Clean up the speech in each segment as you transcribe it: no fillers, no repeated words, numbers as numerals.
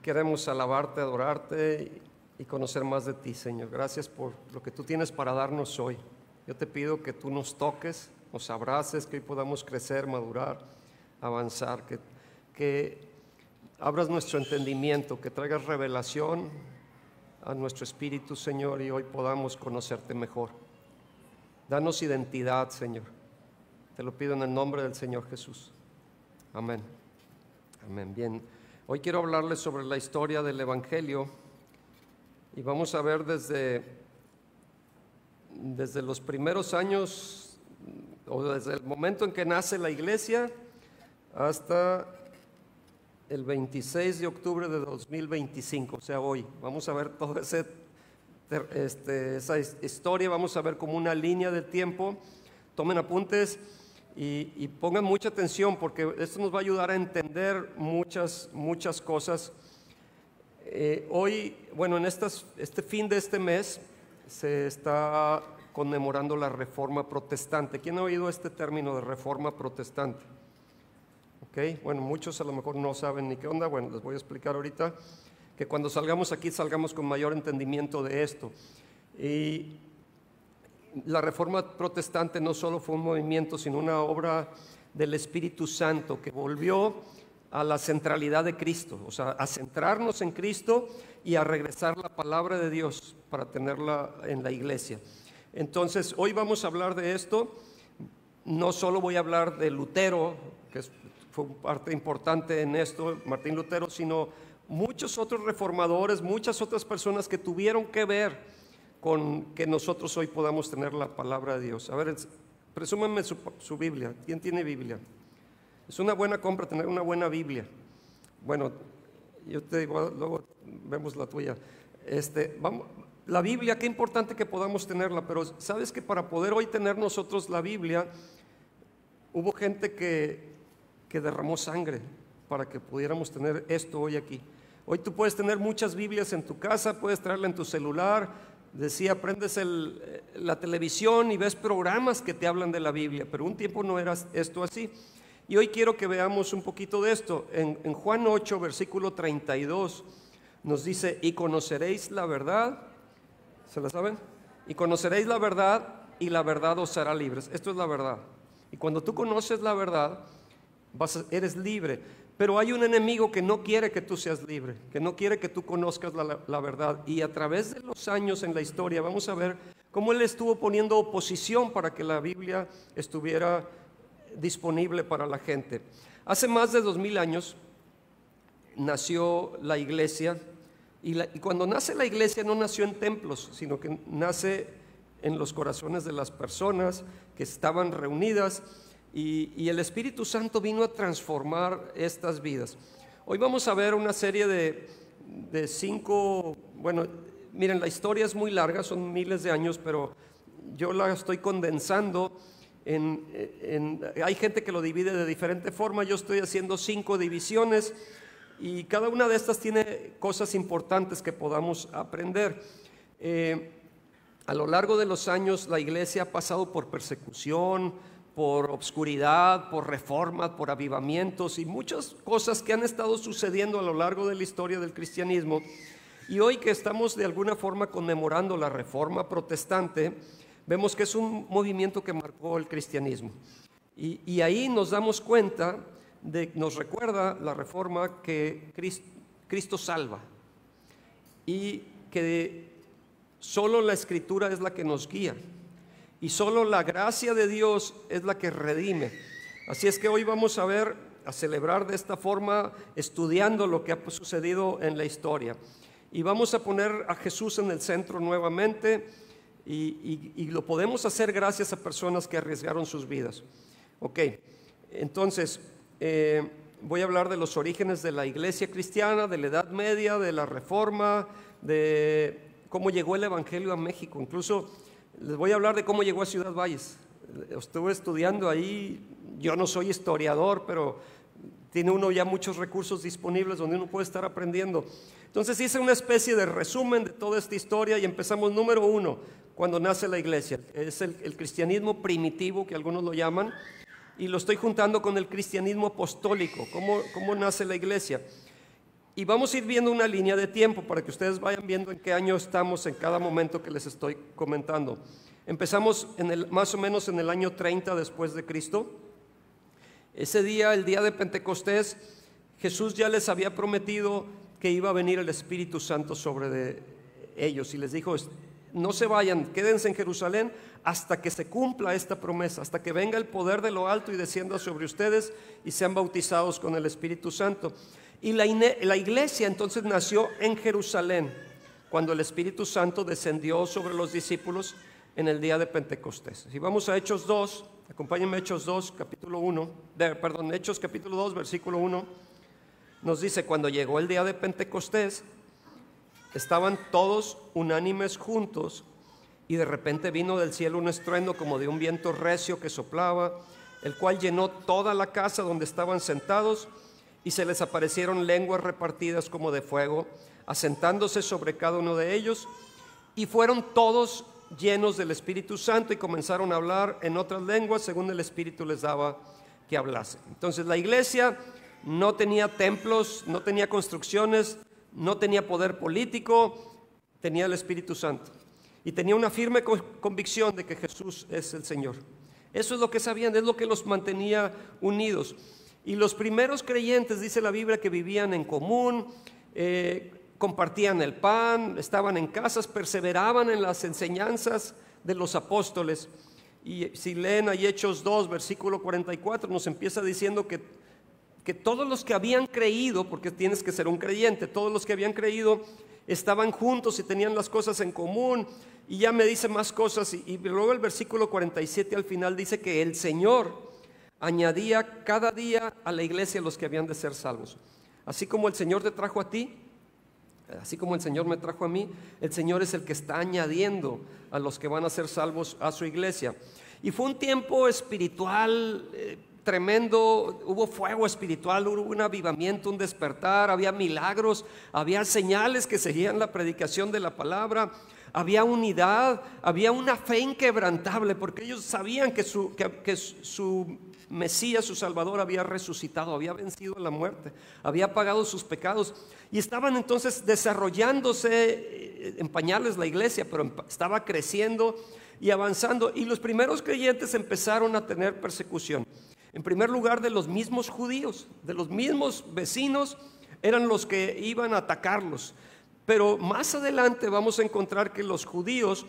queremos alabarte, adorarte y conocer más de ti, Señor. Gracias por lo que tú tienes para darnos hoy. Yo te pido que tú nos toques, nos abraces, que hoy podamos crecer, madurar, avanzar, que abras nuestro entendimiento, que traigas revelación a nuestro espíritu, Señor, y hoy podamos conocerte mejor. Danos identidad, Señor. Te lo pido en el nombre del Señor Jesús. Amén. Amén. Bien. Hoy quiero hablarles sobre la historia del Evangelio y vamos a ver desde los primeros años o desde el momento en que nace la iglesia hasta el 26 de octubre de 2025, o sea, hoy. Vamos a ver toda esa historia, vamos a ver como una línea de tiempo. Tomen apuntes y pongan mucha atención porque esto nos va a ayudar a entender muchas cosas. Hoy, bueno, en este fin de este mes se está conmemorando la Reforma Protestante. ¿Quién ha oído este término de Reforma Protestante? Okay. Bueno, muchos a lo mejor no saben ni qué onda. Bueno, les voy a explicar ahorita que cuando salgamos aquí salgamos con mayor entendimiento de esto. Y la Reforma Protestante no solo fue un movimiento, sino una obra del Espíritu Santo que volvió a la centralidad de Cristo, o sea, a centrarnos en Cristo y a regresar la palabra de Dios para tenerla en la iglesia. Entonces, hoy vamos a hablar de esto. No solo voy a hablar de Lutero, que fue parte importante en esto, Martín Lutero, sino muchos otros reformadores, muchas otras personas que tuvieron que ver con que nosotros hoy podamos tener la palabra de Dios. A ver, presúmanme su Biblia. ¿Quién tiene Biblia? Es una buena compra tener una buena Biblia. Bueno, yo te digo, luego vemos la tuya. La Biblia, qué importante que podamos tenerla, pero sabes que para poder hoy tener nosotros la Biblia, hubo gente que derramó sangre para que pudiéramos tener esto hoy aquí. Hoy tú puedes tener muchas Biblias en tu casa, puedes traerla en tu celular. Decía, prendes la televisión y ves programas que te hablan de la Biblia, pero un tiempo no era esto así. Y hoy quiero que veamos un poquito de esto. En Juan 8, versículo 32, nos dice, y conoceréis la verdad. ¿Se la saben? Y conoceréis la verdad y la verdad os hará libres. Esto es la verdad. Y cuando tú conoces la verdad, eres libre. Pero hay un enemigo que no quiere que tú seas libre, que no quiere que tú conozcas la verdad. Y a través de los años en la historia vamos a ver cómo él estuvo poniendo oposición para que la Biblia estuviera disponible para la gente. Hace más de 2000 años nació la iglesia y cuando nace la iglesia no nació en templos, sino que nace en los corazones de las personas que estaban reunidas. Y el Espíritu Santo vino a transformar estas vidas. Hoy vamos a ver una serie de 5, bueno, miren, la historia es muy larga, son miles de años, pero yo la estoy condensando hay gente que lo divide de diferente forma. Yo estoy haciendo 5 divisiones y cada una de estas tiene cosas importantes que podamos aprender. A lo largo de los años la iglesia ha pasado por persecución, por obscuridad, por reformas, por avivamientos y muchas cosas que han estado sucediendo a lo largo de la historia del cristianismo. Y hoy que estamos de alguna forma conmemorando la Reforma Protestante, vemos que es un movimiento que marcó el cristianismo. Y ahí nos damos cuenta, nos recuerda la Reforma que Cristo salva y que solo la Escritura es la que nos guía. Y solo la gracia de Dios es la que redime. Así es que hoy vamos a celebrar de esta forma, estudiando lo que ha sucedido en la historia. Y vamos a poner a Jesús en el centro nuevamente y lo podemos hacer gracias a personas que arriesgaron sus vidas. Ok, entonces voy a hablar de los orígenes de la iglesia cristiana, de la Edad Media, de la Reforma, de cómo llegó el Evangelio a México. Incluso les voy a hablar de cómo llegó a Ciudad Valles. Estuve estudiando ahí, yo no soy historiador, pero tiene uno ya muchos recursos disponibles donde uno puede estar aprendiendo. Entonces hice una especie de resumen de toda esta historia y empezamos número 1, cuando nace la iglesia. Es el cristianismo primitivo, que algunos lo llaman, y lo estoy juntando con el cristianismo apostólico. ¿Cómo nace la iglesia? Y vamos a ir viendo una línea de tiempo para que ustedes vayan viendo en qué año estamos en cada momento que les estoy comentando. Empezamos más o menos en el año 30 después de Cristo. Ese día, el día de Pentecostés, Jesús ya les había prometido que iba a venir el Espíritu Santo sobre ellos y les dijo: no se vayan, quédense en Jerusalén hasta que se cumpla esta promesa, hasta que venga el poder de lo alto y descienda sobre ustedes y sean bautizados con el Espíritu Santo. Y la iglesia entonces nació en Jerusalén cuando el Espíritu Santo descendió sobre los discípulos en el día de Pentecostés. Si vamos a Hechos 2, acompáñenme a Hechos 2, Hechos capítulo 2, versículo 1, nos dice: cuando llegó el día de Pentecostés, estaban todos unánimes juntos, y de repente vino del cielo un estruendo como de un viento recio que soplaba, el cual llenó toda la casa donde estaban sentados, y se les aparecieron lenguas repartidas como de fuego, asentándose sobre cada uno de ellos, y fueron todos llenos del Espíritu Santo y comenzaron a hablar en otras lenguas según el Espíritu les daba que hablasen. Entonces la iglesia no tenía templos, no tenía construcciones, no tenía poder político, tenía el Espíritu Santo y tenía una firme convicción de que Jesús es el Señor. Eso es lo que sabían, es lo que los mantenía unidos. Y los primeros creyentes, dice la Biblia, que vivían en común, compartían el pan, estaban en casas, perseveraban en las enseñanzas de los apóstoles. Y si leen ahí Hechos 2, versículo 44, nos empieza diciendo que todos los que habían creído, porque tienes que ser un creyente, todos los que habían creído estaban juntos y tenían las cosas en común. Y ya me dice más cosas, y luego el versículo 47 al final dice que el Señor añadía cada día a la iglesia los que habían de ser salvos. Así como el Señor te trajo a ti, así como el Señor me trajo a mí, el Señor es el que está añadiendo a los que van a ser salvos a su iglesia. Y fue un tiempo espiritual tremendo, hubo fuego espiritual, hubo un avivamiento, un despertar, había milagros, había señales que seguían la predicación de la palabra, había unidad, había una fe inquebrantable, porque ellos sabían que su Mesías, su Salvador, había resucitado, había vencido la muerte, había pagado sus pecados, y estaban entonces desarrollándose en pañales la iglesia, pero estaba creciendo y avanzando. Y los primeros creyentes empezaron a tener persecución. En primer lugar, de los mismos judíos, de los mismos vecinos, eran los que iban a atacarlos. Pero más adelante vamos a encontrar que los judíos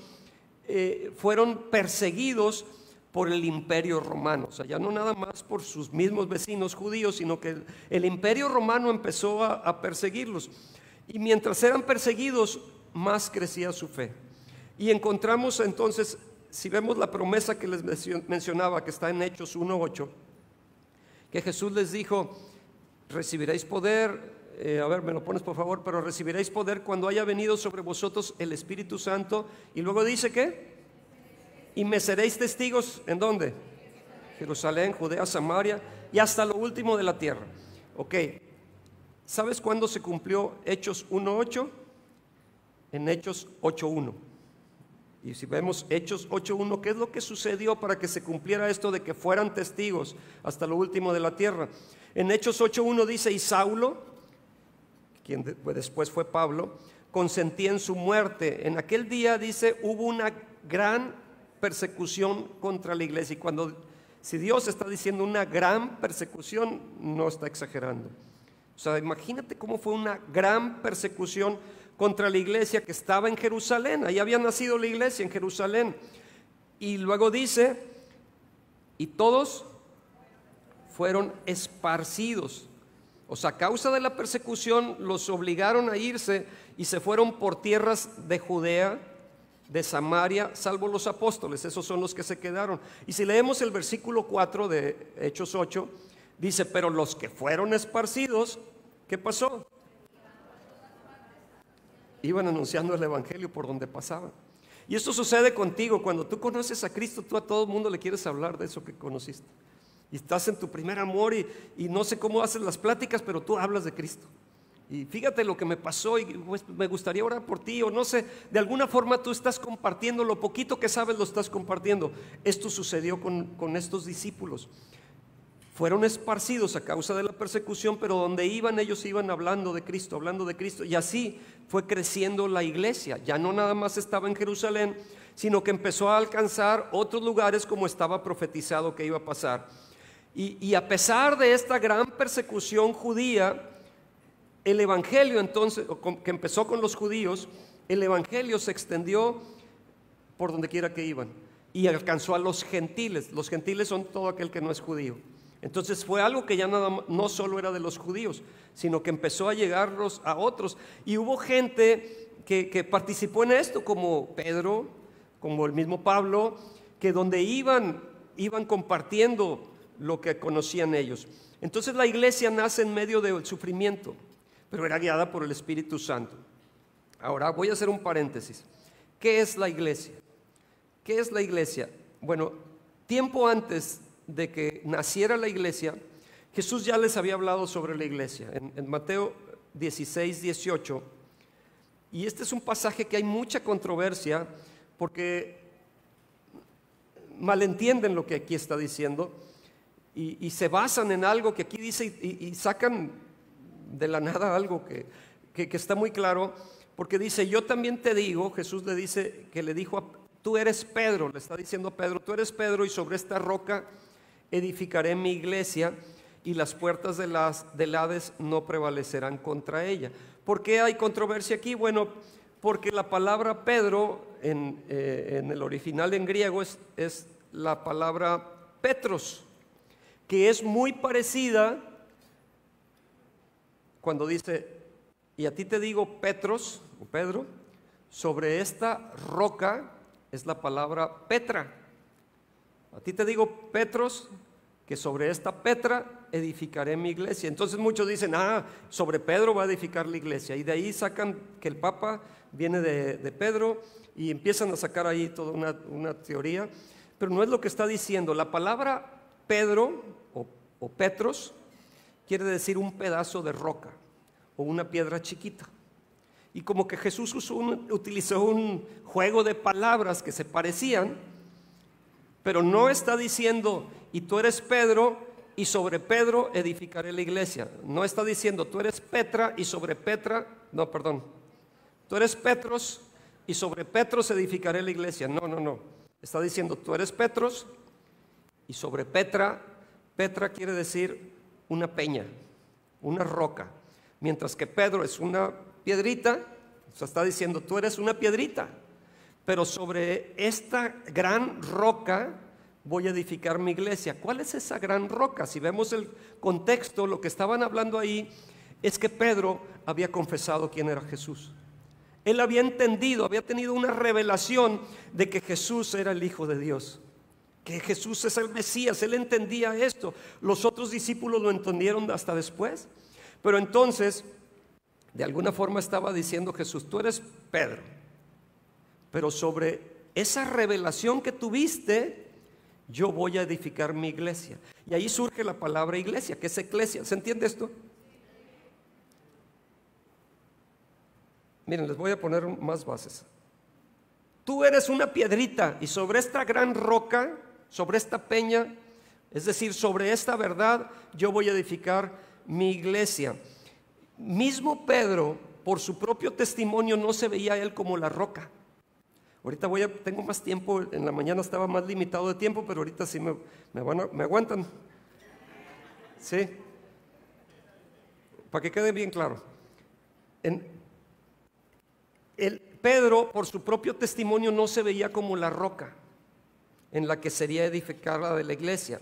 fueron perseguidos por el imperio romano. O sea, ya no nada más por sus mismos vecinos judíos, sino que el imperio romano empezó a perseguirlos. Y mientras eran perseguidos, más crecía su fe. Y encontramos entonces, si vemos la promesa que les mencionaba, que está en Hechos 1:8, que Jesús les dijo: recibiréis poder, me lo pones por favor, pero recibiréis poder cuando haya venido sobre vosotros el Espíritu Santo. Y luego dice que y me seréis testigos, ¿en dónde? Jerusalén, Judea, Samaria y hasta lo último de la tierra. Ok, ¿sabes cuándo se cumplió Hechos 1:8? En Hechos 8:1. Y si vemos Hechos 8:1, ¿qué es lo que sucedió para que se cumpliera esto de que fueran testigos hasta lo último de la tierra? En Hechos 8:1 dice: y Saulo, quien después fue Pablo, consentía en su muerte. En aquel día, dice, hubo una gran persecución contra la iglesia. Y si Dios está diciendo una gran persecución, no está exagerando. O sea, imagínate cómo fue una gran persecución contra la iglesia que estaba en Jerusalén. Ahí había nacido la iglesia, en Jerusalén. Y luego dice: y todos fueron esparcidos. O sea, a causa de la persecución los obligaron a irse y se fueron por tierras de Judea, de Samaria, salvo los apóstoles. Esos son los que se quedaron. Y si leemos el versículo 4 de Hechos 8, dice: pero los que fueron esparcidos, ¿qué pasó? Iban anunciando el evangelio por donde pasaban. Y esto sucede contigo. Cuando tú conoces a Cristo, tú a todo el mundo le quieres hablar de eso que conociste. Y estás en tu primer amor y no sé cómo haces las pláticas, pero tú hablas de Cristo. Y fíjate lo que me pasó y pues, me gustaría orar por ti, o no sé, de alguna forma tú estás compartiendo lo poquito que sabes, lo estás compartiendo. Esto sucedió con estos discípulos. fueron esparcidos a causa de la persecución, pero donde iban ellos iban hablando de Cristo, y así fue creciendo la iglesia. Ya no nada más estaba en Jerusalén, sino que empezó a alcanzar otros lugares como estaba profetizado que iba a pasar. Y a pesar de esta gran persecución judía, el evangelio entonces, que empezó con los judíos, el evangelio se extendió por donde quiera que iban y alcanzó a los gentiles. Los gentiles son todo aquel que no es judío. Entonces fue algo que ya no solo era de los judíos, sino que empezó a llegarlos a otros. Y hubo gente que participó en esto, como Pedro, como el mismo Pablo, que donde iban compartiendo lo que conocían ellos. Entonces la iglesia nace en medio del sufrimiento, pero era guiada por el Espíritu Santo. Ahora voy a hacer un paréntesis. ¿Qué es la iglesia? ¿Qué es la iglesia? Bueno, tiempo antes de que naciera la iglesia, Jesús ya les había hablado sobre la iglesia en Mateo 16, 18. Y este es un pasaje que hay mucha controversia porque malentienden lo que aquí está diciendo y se basan en algo que aquí dice y sacan de la nada algo que está muy claro, porque dice: yo también te digo, Jesús le dice, que le dijo tú eres Pedro, le está diciendo a Pedro, tú eres Pedro y sobre esta roca edificaré mi iglesia y las puertas del Hades no prevalecerán contra ella. ¿Por qué hay controversia aquí? Bueno, porque la palabra Pedro en el original en griego es la palabra Petros, que es muy parecida cuando dice: y a ti te digo Petros, o Pedro, sobre esta roca, es la palabra Petra. A ti te digo Petros, que sobre esta Petra edificaré mi iglesia. Entonces muchos dicen: sobre Pedro va a edificar la iglesia, y de ahí sacan que el Papa viene de Pedro y empiezan a sacar ahí toda una teoría, pero no es lo que está diciendo. La palabra Pedro o Petros quiere decir un pedazo de roca o una piedra chiquita. Y como que Jesús utilizó un juego de palabras que se parecían, pero no está diciendo: y tú eres Pedro y sobre Pedro edificaré la iglesia. No está diciendo: tú eres Petra y sobre Petra, no, perdón, tú eres Petros y sobre Petros edificaré la iglesia. No. Está diciendo: tú eres Petros y sobre Petra. Petra quiere decir una peña, una roca. Mientras que Pedro es una piedrita, o sea, está diciendo: tú eres una piedrita, pero sobre esta gran roca voy a edificar mi iglesia. ¿Cuál es esa gran roca? Si vemos el contexto, lo que estaban hablando ahí es que Pedro había confesado quién era Jesús. Él había entendido, había tenido una revelación de que Jesús era el Hijo de Dios, que Jesús es el Mesías. Él entendía esto. Los otros discípulos lo entendieron hasta después. Pero entonces, de alguna forma estaba diciendo Jesús: tú eres Pedro, pero sobre esa revelación que tuviste, yo voy a edificar mi iglesia. Y ahí surge la palabra iglesia, que es eclesia. ¿Se entiende esto? Miren, les voy a poner más bases. Tú eres una piedrita y sobre esta gran roca, sobre esta peña, es decir, sobre esta verdad, yo voy a edificar mi iglesia. Mismo Pedro, por su propio testimonio, no se veía a él como la roca. Ahorita tengo más tiempo. En la mañana estaba más limitado de tiempo, pero ahorita sí me aguantan. Sí, para que quede bien claro. Pedro, por su propio testimonio, no se veía como la roca en la que sería edificada de la iglesia.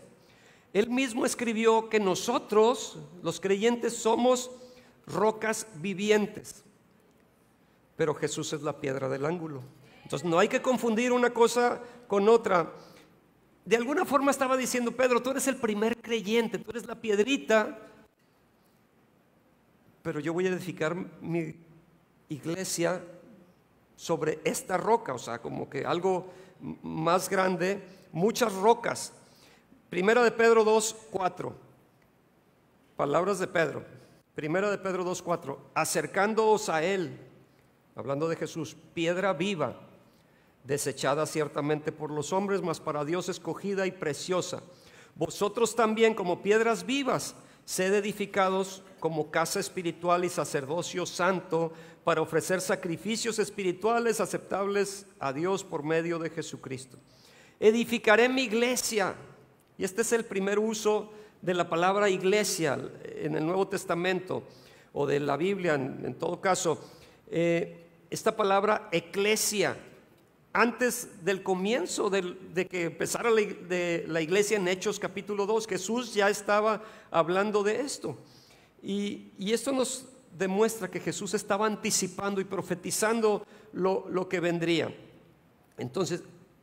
Él mismo escribió que nosotros, los creyentes, somos rocas vivientes, pero Jesús es la piedra del ángulo. Entonces no hay que confundir una cosa con otra. De alguna forma estaba diciendo Pedro: tú eres el primer creyente, tú eres la piedrita, pero yo voy a edificar mi iglesia sobre esta roca. O sea, como que algo más grande, muchas rocas. Primera de Pedro 2:4, palabras de Pedro. Primera de Pedro 2:4, acercándoos a él, hablando de Jesús, piedra viva, desechada ciertamente por los hombres, mas para Dios escogida y preciosa. Vosotros también, como piedras vivas, sed edificados como casa espiritual y sacerdocio santo, para ofrecer sacrificios espirituales aceptables a Dios por medio de Jesucristo. Edificaré mi iglesia. Y este es el primer uso de la palabra iglesia en el Nuevo Testamento, o de la Biblia en todo caso. Esta palabra eclesia, antes del comienzo de que empezara la iglesia en Hechos capítulo 2, Jesús ya estaba hablando de esto. Y esto nos demuestra que Jesús estaba anticipando y profetizando lo que vendría. Entonces,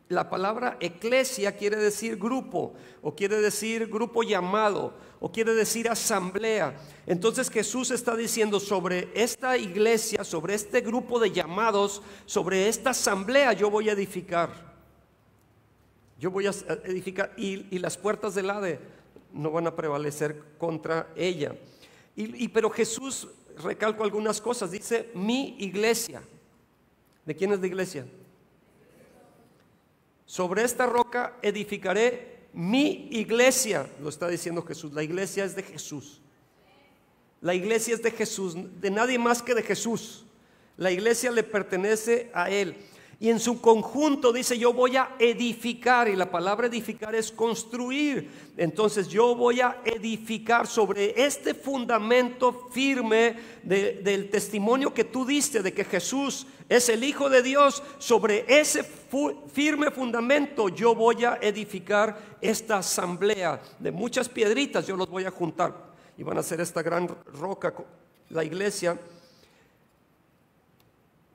la palabra eclesia quiere decir grupo, o quiere decir grupo llamado, o quiere decir asamblea. Entonces Jesús está diciendo, sobre esta iglesia, sobre este grupo de llamados, sobre esta asamblea yo voy a edificar. Yo voy a edificar, y las puertas del Hades no van a prevalecer contra ella. Pero Jesús recalca algunas cosas. Dice, mi iglesia. ¿De quién es la iglesia? Sobre esta roca edificaré mi iglesia, lo está diciendo Jesús. La iglesia es de Jesús. La iglesia es de Jesús, de nadie más que de Jesús. La iglesia le pertenece a Él. Y en su conjunto dice, yo voy a edificar, y la palabra edificar es construir. Entonces yo voy a edificar sobre este fundamento firme del testimonio que tú diste de que Jesús es el Hijo de Dios. Sobre ese firme fundamento yo voy a edificar esta asamblea de muchas piedritas. Yo los voy a juntar y van a hacer esta gran roca, la iglesia,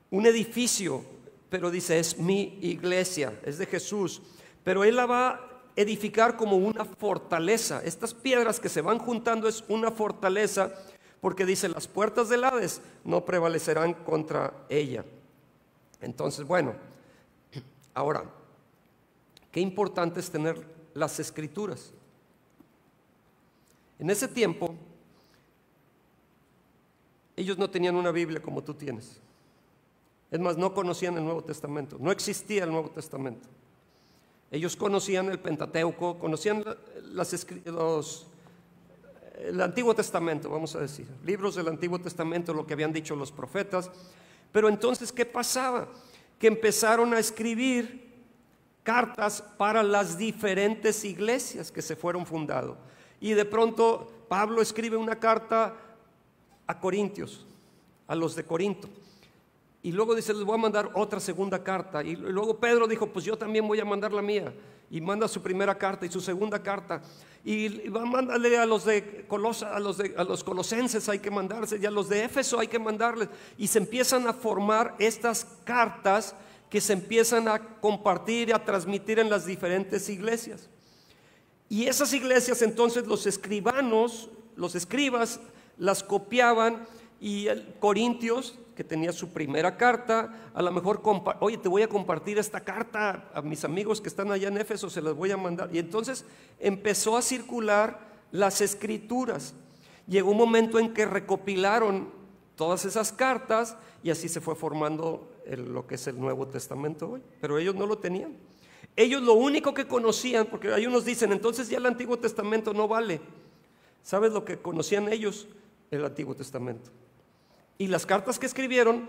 un edificio. Pero dice, es mi iglesia, es de Jesús. Pero Él la va a edificar como una fortaleza. Estas piedras que se van juntando es una fortaleza, porque dice, las puertas del Hades no prevalecerán contra ella. Entonces, bueno, ahora, qué importante es tener las Escrituras. En ese tiempo, ellos no tenían una Biblia como tú tienes. Es más, no conocían el Nuevo Testamento, no existía el Nuevo Testamento. Ellos conocían el Pentateuco, conocían el Antiguo Testamento, vamos a decir, libros del Antiguo Testamento, lo que habían dicho los profetas. Pero entonces, ¿qué pasaba? Que empezaron a escribir cartas para las diferentes iglesias que se fueron fundando. Y de pronto Pablo escribe una carta a Corintios, a los de Corinto. Y luego dice, les voy a mandar otra segunda carta. Y luego Pedro dijo, pues yo también voy a mandar la mía. Y manda su primera carta y su segunda carta. Y va a mandarle a los de a los colosenses hay que mandarse, y a los de Éfeso hay que mandarles. Y se empiezan a formar estas cartas que se empiezan a compartir y a transmitir en las diferentes iglesias. Y esas iglesias entonces los escribas las copiaban. Y Corintios, que tenía su primera carta, a lo mejor, oye, te voy a compartir esta carta a mis amigos que están allá en Éfeso, se las voy a mandar. Y entonces empezó a circular las Escrituras. Llegó un momento en que recopilaron todas esas cartas y así se fue formando lo que es el Nuevo Testamento hoy. Pero ellos no lo tenían. Ellos lo único que conocían, porque hay unos dicen, entonces ya el Antiguo Testamento no vale. ¿Sabes lo que conocían ellos? El Antiguo Testamento. Y las cartas que escribieron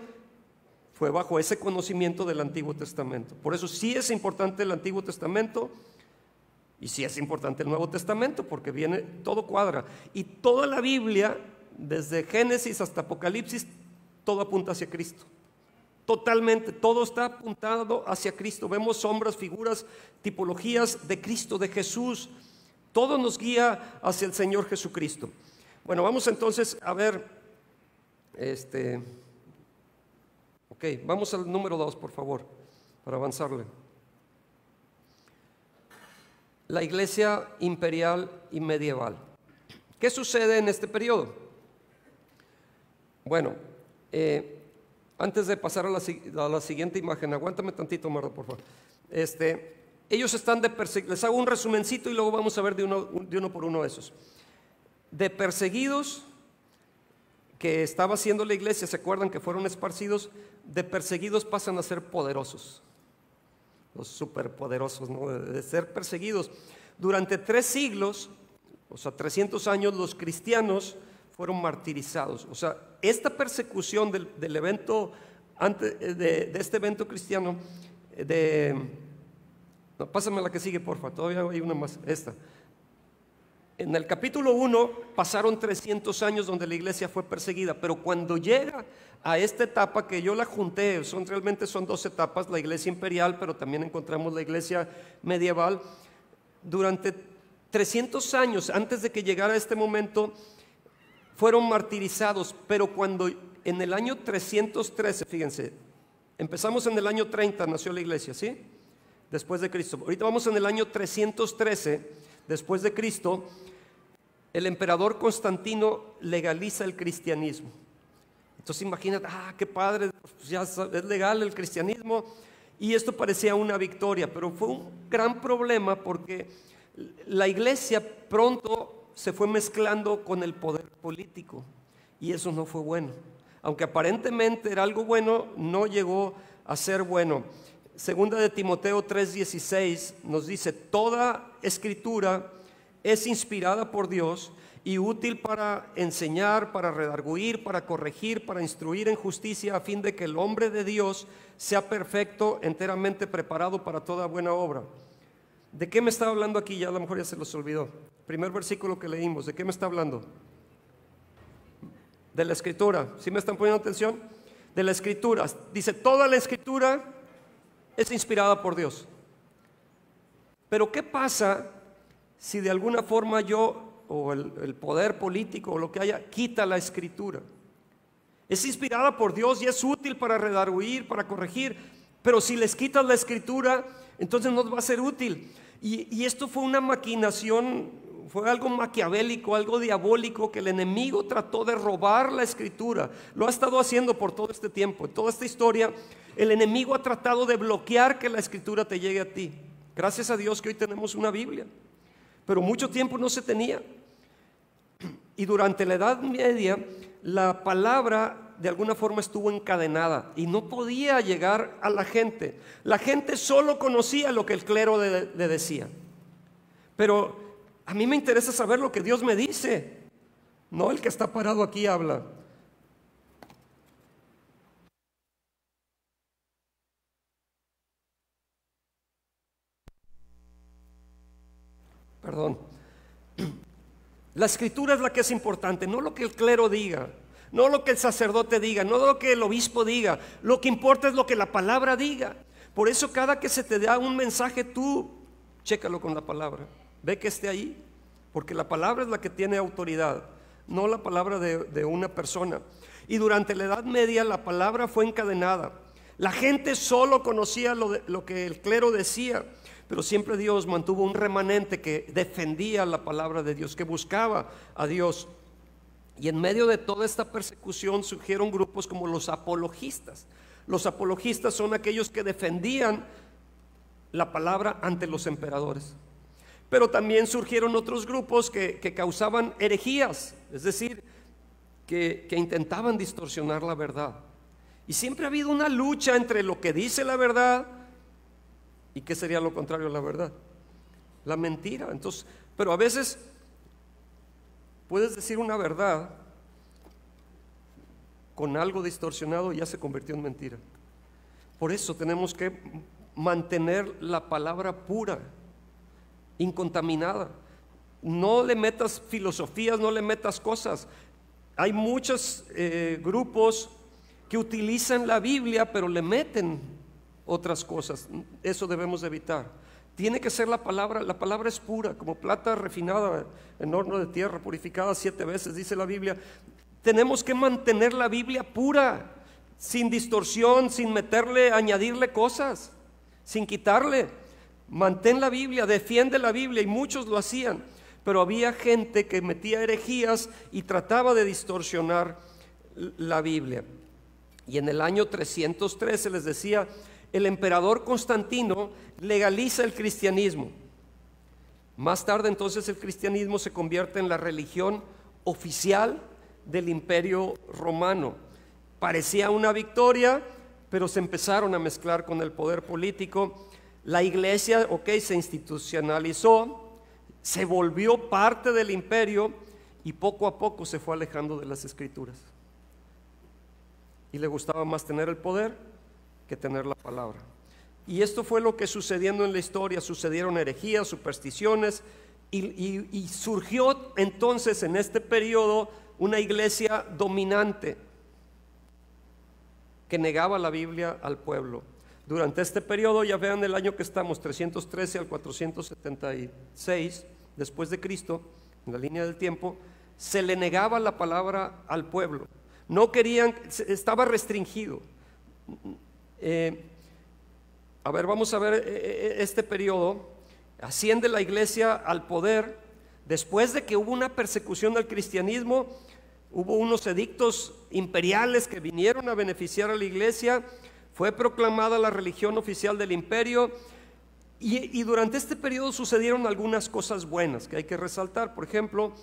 fue bajo ese conocimiento del Antiguo Testamento. Por eso sí es importante el Antiguo Testamento y sí es importante el Nuevo Testamento, porque viene, todo cuadra. Y toda la Biblia, desde Génesis hasta Apocalipsis, todo apunta hacia Cristo. Totalmente, todo está apuntado hacia Cristo. Vemos sombras, figuras, tipologías de Cristo, de Jesús. Todo nos guía hacia el Señor Jesucristo. Bueno, vamos entonces a ver. Vamos al número 2, por favor, para avanzarle. La iglesia imperial y medieval. ¿Qué sucede en este periodo? Bueno, antes de pasar a la siguiente imagen, aguántame tantito, Marta, por favor. Ellos están les hago un resumencito y luego vamos a ver de uno por uno esos. De perseguidos, que estaba haciendo la iglesia, ¿se acuerdan que fueron esparcidos? De perseguidos pasan a ser poderosos, los superpoderosos, ¿no? De ser perseguidos. Durante 3 siglos, o sea, 300 años, los cristianos fueron martirizados. O sea, esta persecución del evento, de este evento cristiano, no, pásame la que sigue, porfa, todavía hay una más, esta. En el capítulo 1 pasaron 300 años donde la iglesia fue perseguida, pero cuando llega a esta etapa que yo la junté, realmente son 2 etapas, la iglesia imperial, pero también encontramos la iglesia medieval. Durante 300 años antes de que llegara este momento fueron martirizados, pero cuando en el año 313, fíjense, empezamos en el año 30, nació la iglesia, ¿sí? Después de Cristo. Ahorita vamos en el año 313 después de Cristo. El emperador Constantino legaliza el cristianismo. Entonces imagínate, qué padre, pues ya es legal el cristianismo, y esto parecía una victoria, pero fue un gran problema porque la iglesia pronto se fue mezclando con el poder político, y eso no fue bueno. Aunque aparentemente era algo bueno, no llegó a ser bueno. Segunda de Timoteo 3:16 nos dice: toda escritura es inspirada por Dios y útil para enseñar, para redarguir, para corregir, para instruir en justicia, a fin de que el hombre de Dios sea perfecto, enteramente preparado para toda buena obra. ¿De qué me está hablando aquí? Ya a lo mejor ya se los olvidó. Primer versículo que leímos, ¿de qué me está hablando? De la escritura. ¿Sí me están poniendo atención? De la escritura. Dice, toda la escritura es inspirada por Dios. Pero ¿qué pasa si de alguna forma yo, o el poder político o lo que haya, quita la escritura? Es inspirada por Dios y es útil para redarguir, para corregir, pero si les quitas la escritura, entonces no va a ser útil. Y esto fue una maquinación, fue algo maquiavélico, algo diabólico, que el enemigo trató de robar la escritura. Lo ha estado haciendo por todo este tiempo. En toda esta historia, el enemigo ha tratado de bloquear que la escritura te llegue a ti. Gracias a Dios que hoy tenemos una Biblia, pero mucho tiempo no se tenía. Y durante la Edad Media, la palabra de alguna forma estuvo encadenada y no podía llegar a la gente. La gente solo conocía lo que el clero le decía. Pero a mí me interesa saber lo que Dios me dice, no el que está parado aquí habla. Perdón. La escritura es la que es importante, no lo que el clero diga, no lo que el sacerdote diga, no lo que el obispo diga. Lo que importa es lo que la palabra diga. Por eso cada que se te da un mensaje, tú chécalo con la palabra, ve que esté ahí, porque la palabra es la que tiene autoridad, no la palabra de una persona. Y durante la Edad Media la palabra fue encadenada. La gente solo conocía lo que el clero decía, pero siempre Dios mantuvo un remanente que defendía la palabra de Dios, que buscaba a Dios. Y en medio de toda esta persecución surgieron grupos como los apologistas. Los apologistas son aquellos que defendían la palabra ante los emperadores. Pero también surgieron otros grupos que causaban herejías, es decir, que intentaban distorsionar la verdad. Y siempre ha habido una lucha entre lo que dice la verdad y qué sería lo contrario a la verdad, la mentira. Entonces, pero a veces puedes decir una verdad con algo distorsionado y ya se convirtió en mentira. Por eso tenemos que mantener la palabra pura, incontaminada. No le metas filosofías, no le metas cosas. Hay muchos grupos que utilizan la Biblia pero le meten otras cosas. Eso debemos evitar. Tiene que ser la palabra es pura, como plata refinada en horno de tierra, purificada 7 veces, dice la Biblia. Tenemos que mantener la Biblia pura, sin distorsión, sin meterle, añadirle cosas, sin quitarle. Mantén la Biblia, defiende la Biblia, y muchos lo hacían, pero había gente que metía herejías y trataba de distorsionar la Biblia. Y en el año 313 les decía, el emperador Constantino legaliza el cristianismo. Más tarde entonces el cristianismo se convierte en la religión oficial del Imperio Romano. Parecía una victoria, pero se empezaron a mezclar con el poder político. La iglesia, se institucionalizó, se volvió parte del imperio y poco a poco se fue alejando de las Escrituras. Y le gustaba más tener el poder que tener la palabra. Y esto fue lo que sucediendo en la historia. Sucedieron herejías, supersticiones, y surgió entonces en este periodo una iglesia dominante que negaba la Biblia al pueblo. Durante este periodo, ya vean el año que estamos, 313 al 476 después de Cristo, en la línea del tiempo, se le negaba la palabra al pueblo. No querían, estaba restringido. Vamos a ver este periodo. Asciende la iglesia al poder. Después de que hubo una persecución del cristianismo, hubo unos edictos imperiales que vinieron a beneficiar a la iglesia. Fue proclamada la religión oficial del imperio, y durante este periodo sucedieron algunas cosas buenas que hay que resaltar. Por ejemplo,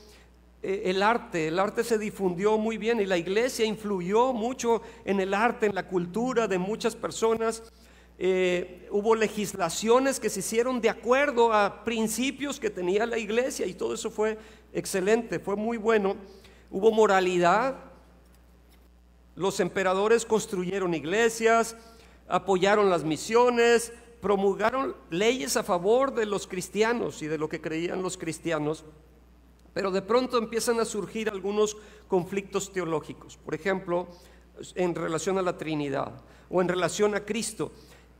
el arte se difundió muy bien, y la iglesia influyó mucho en el arte, en la cultura de muchas personas. Hubo legislaciones que se hicieron de acuerdo a principios que tenía la iglesia, y todo eso fue excelente, fue muy bueno. Hubo moralidad. Los emperadores construyeron iglesias, apoyaron las misiones, promulgaron leyes a favor de los cristianos y de lo que creían los cristianos. Pero de pronto empiezan a surgir algunos conflictos teológicos, por ejemplo, en relación a la Trinidad o en relación a Cristo.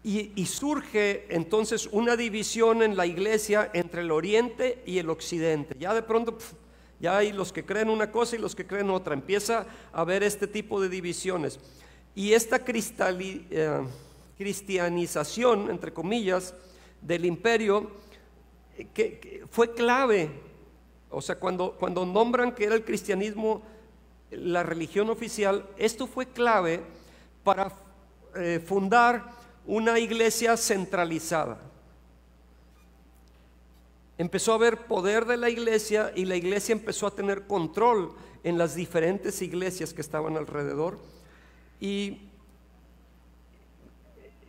Y surge entonces una división en la iglesia entre el oriente y el occidente. Ya de pronto ya hay los que creen una cosa y los que creen otra. Empieza a haber este tipo de divisiones. Y esta cristianización, entre comillas, del imperio, que fue clave. O sea, cuando nombran que era el cristianismo la religión oficial, esto fue clave para fundar una iglesia centralizada. Empezó a haber poder de la iglesia, y la iglesia empezó a tener control en las diferentes iglesias que estaban alrededor. Y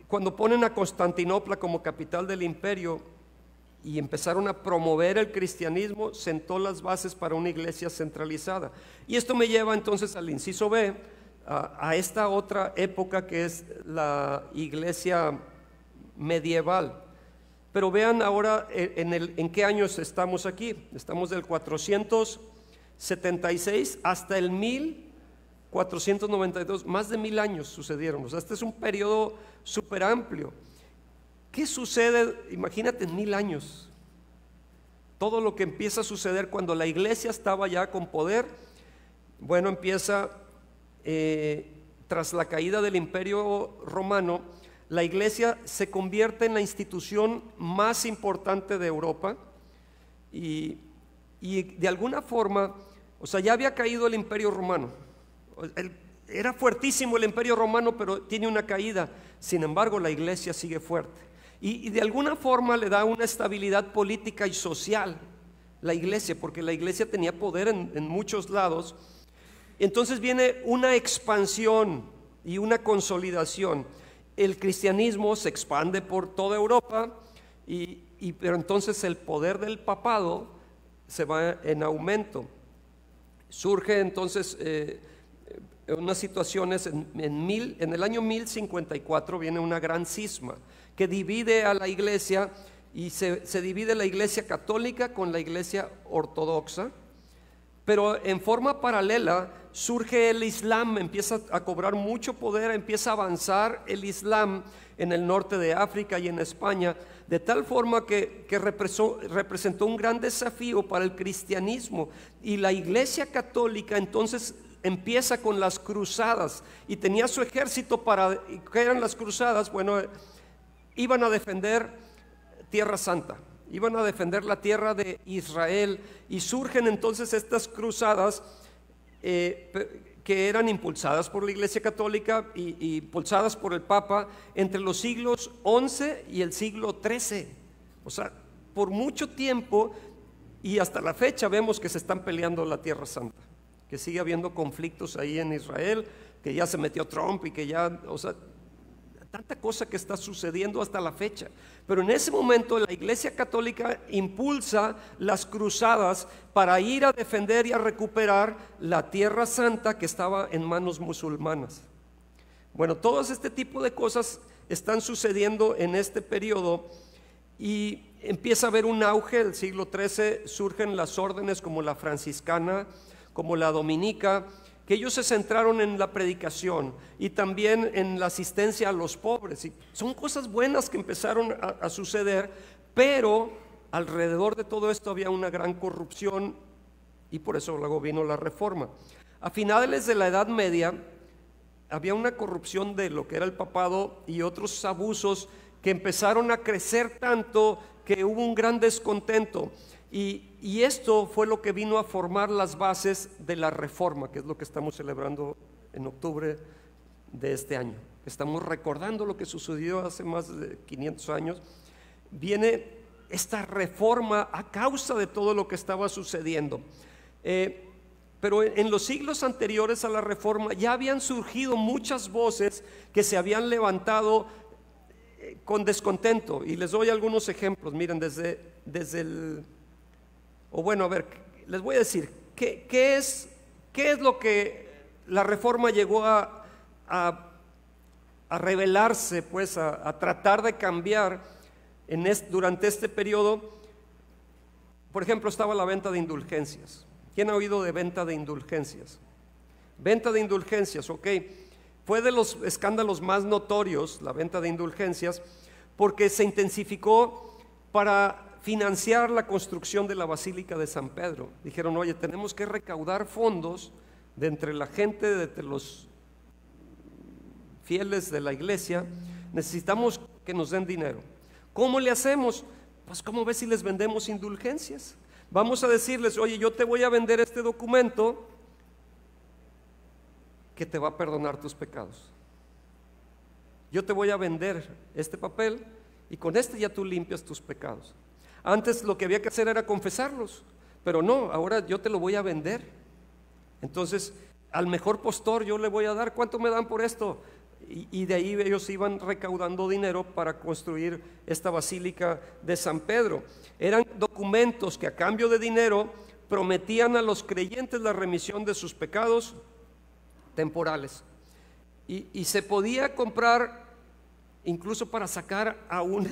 cuando ponen a Constantinopla como capital del imperio y empezaron a promover el cristianismo, sentó las bases para una iglesia centralizada. Y esto me lleva entonces al inciso B, a esta otra época que es la iglesia medieval. Pero vean ahora en qué años estamos aquí. Estamos del 476 hasta el 1492, más de 1000 años sucedieron. O sea, este es un periodo súper amplio. ¿Qué sucede? Imagínate en 1000 años. Todo lo que empieza a suceder cuando la iglesia estaba ya con poder. Bueno, empieza tras la caída del imperio romano. La iglesia se convierte en la institución más importante de Europa, y de alguna forma, o sea, ya había caído el imperio romano. Era fuertísimo el imperio romano, pero tiene una caída. Sin embargo, la iglesia sigue fuerte, y de alguna forma le da una estabilidad política y social la iglesia, porque la iglesia tenía poder en muchos lados. Entonces viene una expansión y una consolidación. El cristianismo se expande por toda Europa, pero entonces el poder del papado se va en aumento. Surge entonces unas situaciones en el año 1054 viene una gran cisma que divide a la iglesia, y se divide la iglesia católica con la iglesia ortodoxa. Pero en forma paralela surge el Islam, empieza a cobrar mucho poder, empieza a avanzar el Islam en el norte de África y en España, de tal forma que representó un gran desafío para el cristianismo. Y la iglesia católica entonces empieza con las cruzadas, y tenía su ejército para, ¿qué eran las cruzadas? Bueno, iban a defender Tierra Santa, iban a defender la tierra de Israel, y surgen entonces estas cruzadas que eran impulsadas por la iglesia católica y impulsadas por el Papa entre los siglos XI y el siglo XIII. O sea, por mucho tiempo, y hasta la fecha vemos que se están peleando la Tierra Santa, que sigue habiendo conflictos ahí en Israel, que ya se metió Trump y que ya, o sea, tanta cosa que está sucediendo hasta la fecha. Pero en ese momento la Iglesia Católica impulsa las cruzadas para ir a defender y a recuperar la Tierra Santa que estaba en manos musulmanas. Bueno, todo este tipo de cosas están sucediendo en este periodo y empieza a haber un auge. El siglo XIII surgen las órdenes como la franciscana, como la dominica, que ellos se centraron en la predicación y también en la asistencia a los pobres. Y son cosas buenas que empezaron a suceder, pero alrededor de todo esto había una gran corrupción y por eso luego vino la Reforma. A finales de la Edad Media había una corrupción de lo que era el papado y otros abusos que empezaron a crecer tanto que hubo un gran descontento. Y esto fue lo que vino a formar las bases de la Reforma, que es lo que estamos celebrando en octubre de este año. Estamos recordando lo que sucedió hace más de 500 años. Viene esta reforma a causa de todo lo que estaba sucediendo. Pero en los siglos anteriores a la Reforma ya habían surgido muchas voces que se habían levantado con descontento. Y les doy algunos ejemplos. Miren, desde el... O bueno, a ver, les voy a decir, ¿qué es lo que la Reforma llegó a revelarse, pues, a tratar de cambiar durante este periodo? Por ejemplo, estaba la venta de indulgencias. ¿Quién ha oído de venta de indulgencias? Venta de indulgencias, ok. Fue de los escándalos más notorios la venta de indulgencias porque se intensificó para financiar la construcción de la Basílica de San Pedro. Dijeron, oye, tenemos que recaudar fondos de entre la gente, de entre los fieles de la iglesia, necesitamos que nos den dinero. ¿Cómo le hacemos? Pues ¿cómo ves si les vendemos indulgencias? Vamos a decirles, oye, yo te voy a vender este documento que te va a perdonar tus pecados. Yo te voy a vender este papel y con este ya tú limpias tus pecados. Antes lo que había que hacer era confesarlos, pero no, ahora yo te lo voy a vender. Entonces, al mejor postor yo le voy a dar, ¿cuánto me dan por esto? Y de ahí ellos iban recaudando dinero para construir esta Basílica de San Pedro. Eran documentos que a cambio de dinero prometían a los creyentes la remisión de sus pecados temporales. Y se podía comprar incluso para sacar a un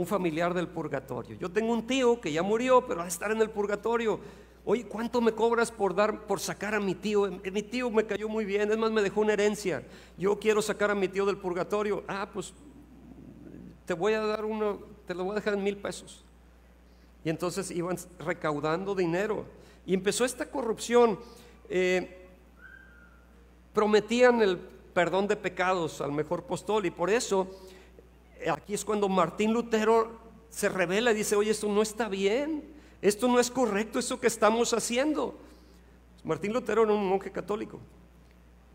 familiar del purgatorio. Yo tengo un tío que ya murió, pero va a estar en el purgatorio. Oye, ¿cuánto me cobras por sacar a mi tío? Mi tío me cayó muy bien, es más, me dejó una herencia. Yo quiero sacar a mi tío del purgatorio. Pues te voy a dar te lo voy a dejar en 1,000 pesos. Y entonces iban recaudando dinero. Y empezó esta corrupción. Prometían el perdón de pecados al mejor postor, y por eso aquí es cuando Martín Lutero se revela y dice, oye, esto no está bien, esto no es correcto, eso que estamos haciendo. Martín Lutero era un monje católico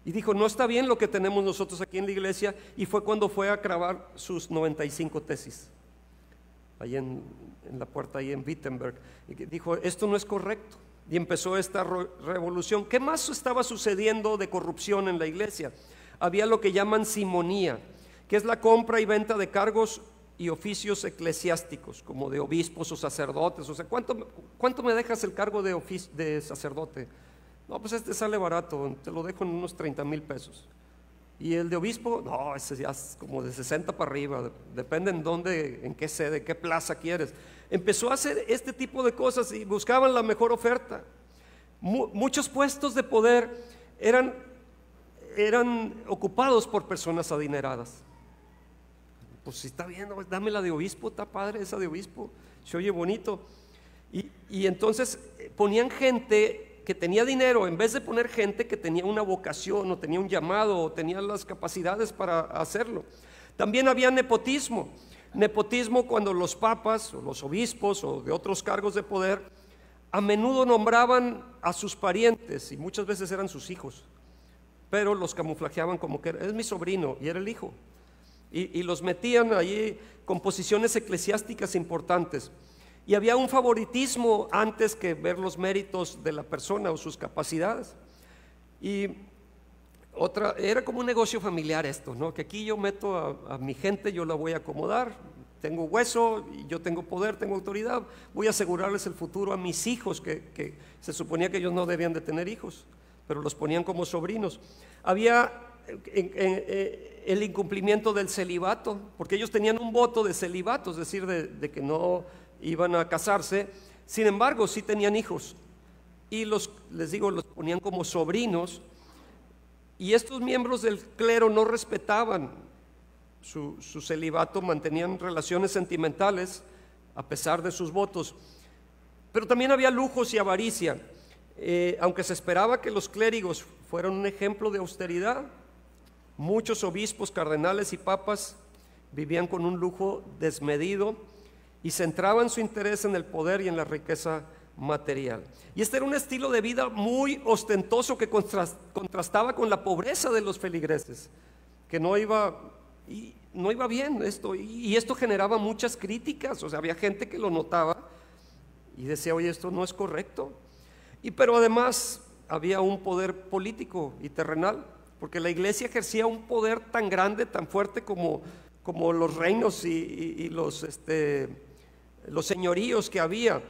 y dijo, no está bien lo que tenemos nosotros aquí en la iglesia, y fue cuando fue a grabar sus 95 tesis ahí en la puerta, ahí en Wittenberg, y dijo, esto no es correcto. Y empezó esta revolución. ¿Qué más estaba sucediendo de corrupción en la iglesia? Había lo que llaman simonía, que es la compra y venta de cargos y oficios eclesiásticos, como de obispos o sacerdotes. O sea, ¿cuánto me dejas el cargo de sacerdote? No, pues este sale barato, te lo dejo en unos 30,000 pesos. Y el de obispo, no, ese ya es como de 60 para arriba, depende en dónde, en qué sede, qué plaza quieres. Empezó a hacer este tipo de cosas y buscaban la mejor oferta. Muchos puestos de poder eran ocupados por personas adineradas. Pues si está bien, dame la de obispo, está padre esa de obispo, se oye bonito. Y entonces ponían gente que tenía dinero, en vez de poner gente que tenía una vocación o tenía un llamado o tenía las capacidades para hacerlo. También había nepotismo. Nepotismo cuando los papas o los obispos o de otros cargos de poder a menudo nombraban a sus parientes, y muchas veces eran sus hijos, pero los camuflajeaban como que es mi sobrino y era el hijo, y los metían allí con posiciones eclesiásticas importantes. Y había un favoritismo antes que ver los méritos de la persona o sus capacidades. Y era como un negocio familiar esto, ¿no? Que aquí yo meto a mi gente, yo la voy a acomodar, tengo hueso, y yo tengo poder, tengo autoridad, voy a asegurarles el futuro a mis hijos, que se suponía que ellos no debían de tener hijos, pero los ponían como sobrinos. Había el incumplimiento del celibato, porque ellos tenían un voto de celibato, es decir, de que no iban a casarse. Sin embargo, sí tenían hijos, y les digo, los ponían como sobrinos, y estos miembros del clero no respetaban su celibato, mantenían relaciones sentimentales a pesar de sus votos. Pero también había lujos y avaricia. Aunque se esperaba que los clérigos fueran un ejemplo de austeridad, muchos obispos, cardenales y papas vivían con un lujo desmedido y centraban su interés en el poder y en la riqueza material. Y este era un estilo de vida muy ostentoso que contrastaba con la pobreza de los feligreses, que no iba bien esto, y esto generaba muchas críticas. O sea, había gente que lo notaba y decía, oye, esto no es correcto. Pero además había un poder político y terrenal, porque la iglesia ejercía un poder tan grande, tan fuerte como los reinos y los señoríos que había.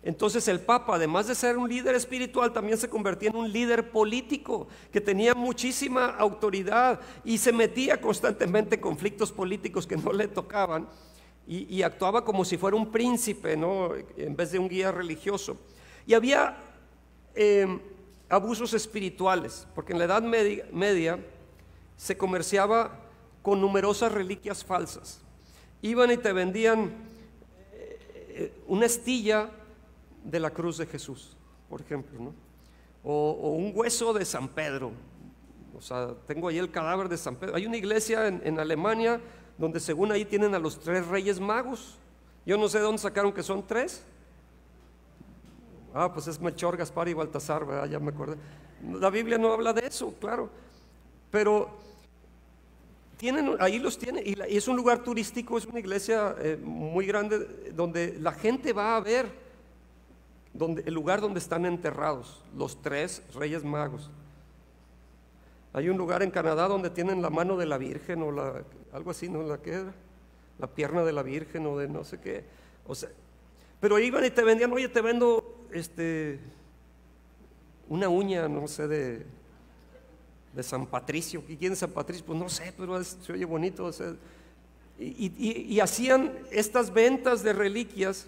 Entonces el Papa, además de ser un líder espiritual, también se convertía en un líder político que tenía muchísima autoridad y se metía constantemente en conflictos políticos que no le tocaban, y actuaba como si fuera un príncipe, ¿no?, en vez de un guía religioso. Y había abusos espirituales, porque en la Edad Media se comerciaba con numerosas reliquias falsas. Iban y te vendían una estilla de la cruz de Jesús, por ejemplo, ¿no? O un hueso de San Pedro. O sea, tengo ahí el cadáver de San Pedro. Hay una iglesia en Alemania donde según ahí tienen a los 3 reyes magos. Yo no sé de dónde sacaron que son 3. Pues es Melchor, Gaspar y Baltasar, ¿verdad? Ya me acordé. La Biblia no habla de eso, claro, pero ahí los tienen, y es un lugar turístico, es una iglesia muy grande donde la gente va a ver el lugar donde están enterrados los 3 reyes magos. Hay un lugar en Canadá donde tienen la mano de la Virgen, o algo así, ¿no? La pierna de la Virgen, o de no sé qué. O sea, pero iban y te vendían, oye, te vendo una uña, no sé, de San Patricio. ¿Y quién es San Patricio? Pues no sé, pero se oye bonito. O sea, y hacían estas ventas de reliquias,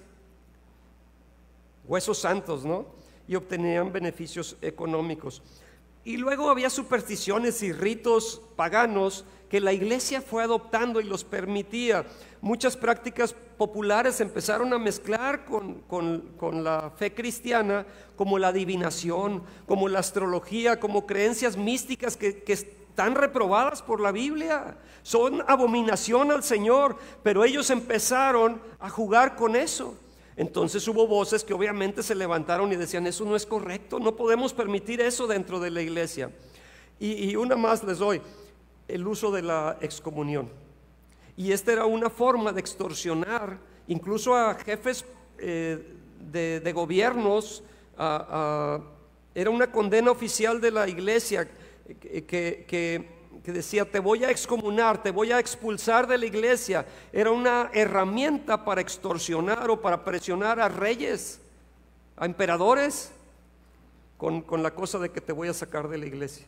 huesos santos, ¿no? Y obtenían beneficios económicos. Y luego había supersticiones y ritos paganos que la iglesia fue adoptando y los permitía. Muchas prácticas populares empezaron a mezclar con la fe cristiana, como la adivinación, como la astrología, como creencias místicas que están reprobadas por la Biblia. Son abominación al Señor, pero ellos empezaron a jugar con eso. Entonces hubo voces que obviamente se levantaron y decían, eso no es correcto, no podemos permitir eso dentro de la iglesia. Y una más les doy, el uso de la excomunión. Y esta era una forma de extorsionar incluso a jefes de gobiernos. Era una condena oficial de la iglesia que decía, te voy a excomunar, te voy a expulsar de la iglesia. Era una herramienta para extorsionar o para presionar a reyes, a emperadores, con la cosa de que te voy a sacar de la iglesia.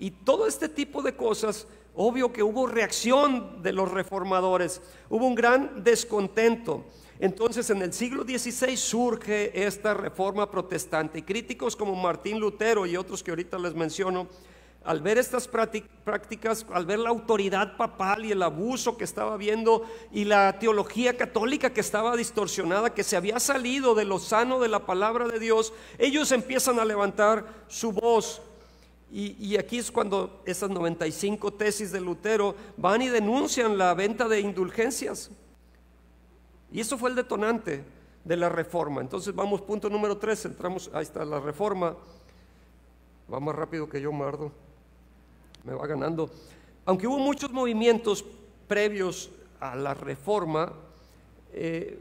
Y todo este tipo de cosas, obvio que hubo reacción de los reformadores, hubo un gran descontento. Entonces en el siglo XVI surge esta reforma protestante, y críticos como Martín Lutero y otros que ahorita les menciono, al ver estas prácticas, al ver la autoridad papal y el abuso que estaba habiendo, y la teología católica que estaba distorsionada, que se había salido de lo sano de la palabra de Dios, ellos empiezan a levantar su voz. Y aquí es cuando esas 95 tesis de Lutero van y denuncian la venta de indulgencias. Y eso fue el detonante de la reforma. Entonces vamos, punto número 3, entramos, ahí está la reforma. Va más rápido que yo, Mardo, me va ganando. Aunque hubo muchos movimientos previos a la reforma,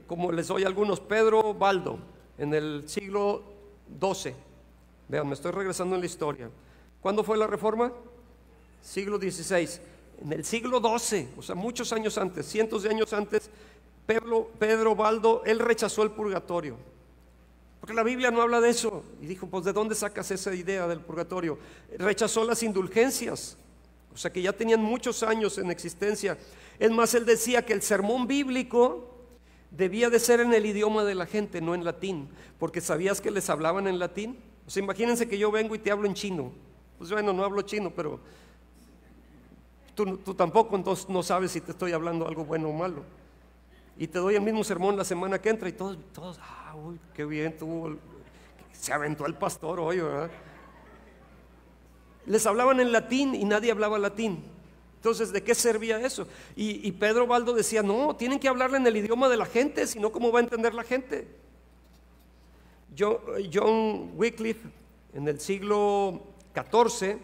como les doy algunos, Pedro Baldo, en el siglo XII, vean, me estoy regresando en la historia, ¿Cuándo fue la reforma? Siglo XVI. En el siglo XII, o sea, muchos años antes, cientos de años antes, Pedro Baldo, él rechazó el purgatorio. Porque la Biblia no habla de eso. Y dijo, pues ¿de dónde sacas esa idea del purgatorio? Rechazó las indulgencias, o sea que ya tenían muchos años en existencia. Es más, él decía que el sermón bíblico debía de ser en el idioma de la gente, no en latín. Porque ¿sabías que les hablaban en latín? O sea, imagínense que yo vengo y te hablo en chino. Pues bueno, no hablo chino, pero tú tampoco, entonces no sabes si te estoy hablando algo bueno o malo. Y te doy el mismo sermón la semana que entra y todos uy, qué bien, se aventó el pastor hoy, ¿verdad? Les hablaban en latín y nadie hablaba latín. Entonces, ¿de qué servía eso? Y Pedro Baldo decía, no, tienen que hablarle en el idioma de la gente, si no, ¿cómo va a entender la gente? John Wycliffe, en el siglo XIV,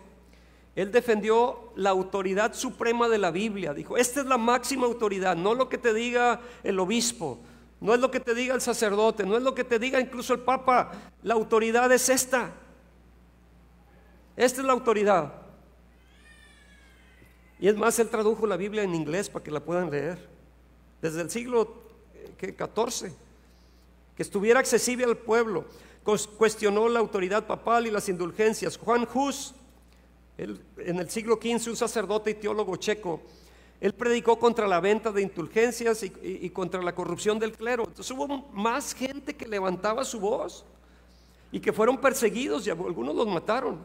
él defendió la autoridad suprema de la Biblia. Dijo, esta es la máxima autoridad, no lo que te diga el obispo, no es lo que te diga el sacerdote, no es lo que te diga incluso el papa. La autoridad es esta. Esta es la autoridad. Y es más, él tradujo la Biblia en inglés para que la puedan leer. Desde el siglo XIV, que estuviera accesible al pueblo. Cuestionó la autoridad papal y las indulgencias. Juan Hus, en el siglo XV, un sacerdote y teólogo checo, él predicó contra la venta de indulgencias y contra la corrupción del clero. Entonces hubo más gente que levantaba su voz y que fueron perseguidos y algunos los mataron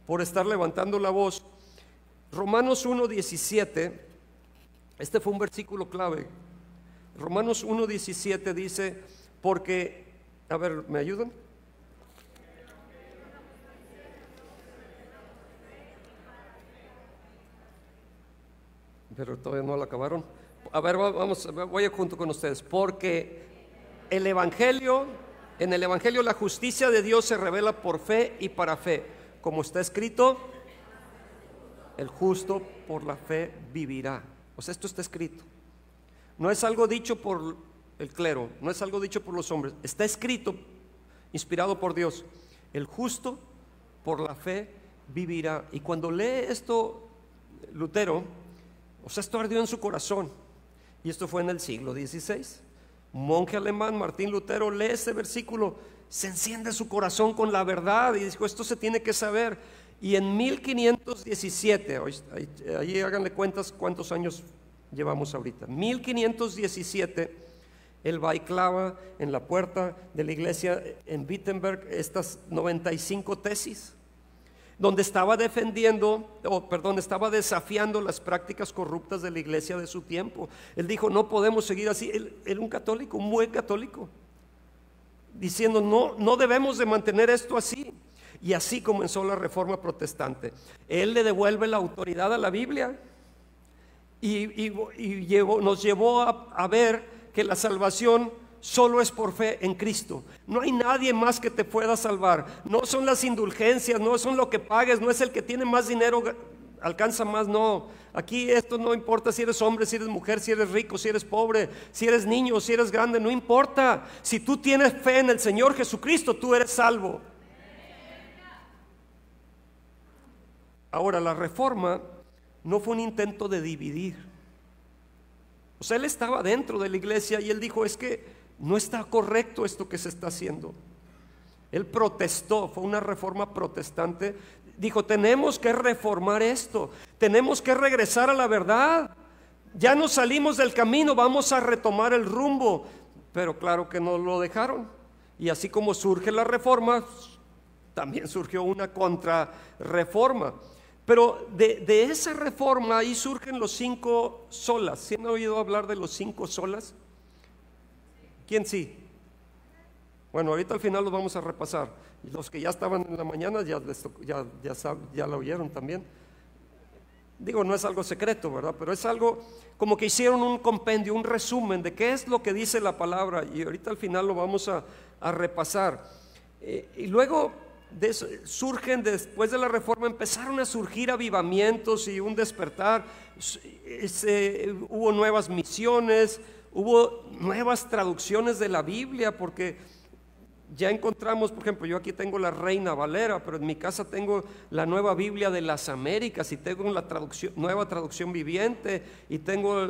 por estar levantando la voz. Romanos 1:17, este fue un versículo clave. Romanos 1:17 dice, porque, a ver, ¿me ayudan? Pero todavía no la acabaron. A ver, voy junto con ustedes. Porque en el Evangelio la justicia de Dios se revela por fe y para fe. Como está escrito, el justo por la fe vivirá. O sea, esto está escrito. No es algo dicho por el clero, no es algo dicho por los hombres. Está escrito, inspirado por Dios. El justo por la fe vivirá. Y cuando lee esto Lutero, o sea, esto ardió en su corazón. Y esto fue en el siglo XVI. Un monje alemán, Martín Lutero, lee este versículo, se enciende su corazón con la verdad y dijo, esto se tiene que saber. Y en 1517, ahí háganle cuentas cuántos años llevamos ahorita. 1517, él va y clava en la puerta de la iglesia en Wittenberg estas 95 tesis, donde estaba estaba desafiando las prácticas corruptas de la iglesia de su tiempo. Él dijo, no podemos seguir así. Él era un católico, un buen católico, diciendo, no debemos de mantener esto así. Y así comenzó la reforma protestante. Él le devuelve la autoridad a la Biblia y nos llevó a ver que la salvación solo es por fe en Cristo. No hay nadie más que te pueda salvar. No son las indulgencias, no son lo que pagues, no es el que tiene más dinero alcanza más, no. Aquí esto no importa si eres hombre, si eres mujer, si eres rico, si eres pobre, si eres niño, si eres grande, no importa. Si tú tienes fe en el Señor Jesucristo, tú eres salvo. Ahora, la reforma no fue un intento de dividir. O sea, él estaba dentro de la iglesia y él dijo, es que no está correcto esto que se está haciendo. Él protestó, fue una reforma protestante. Dijo, tenemos que reformar esto, tenemos que regresar a la verdad. Ya nos salimos del camino, vamos a retomar el rumbo. Pero claro que no lo dejaron. Y así como surge la reforma, también surgió una contrarreforma. Pero de esa reforma ahí surgen los 5 solas. ¿Sí han oído hablar de los 5 solas? ¿Quién sí? Bueno, ahorita al final los vamos a repasar. Y los que ya estaban en la mañana ya la oyeron también. Digo, no es algo secreto, ¿verdad? Pero es algo como que hicieron un compendio, un resumen de qué es lo que dice la palabra. Y ahorita al final lo vamos a repasar. Y luego de eso, después de la reforma empezaron a surgir avivamientos y un despertar. Hubo nuevas misiones, hubo nuevas traducciones de la Biblia, porque ya encontramos, por ejemplo, yo aquí tengo la Reina Valera, pero en mi casa tengo la Nueva Biblia de las Américas, y tengo la nueva traducción viviente, y tengo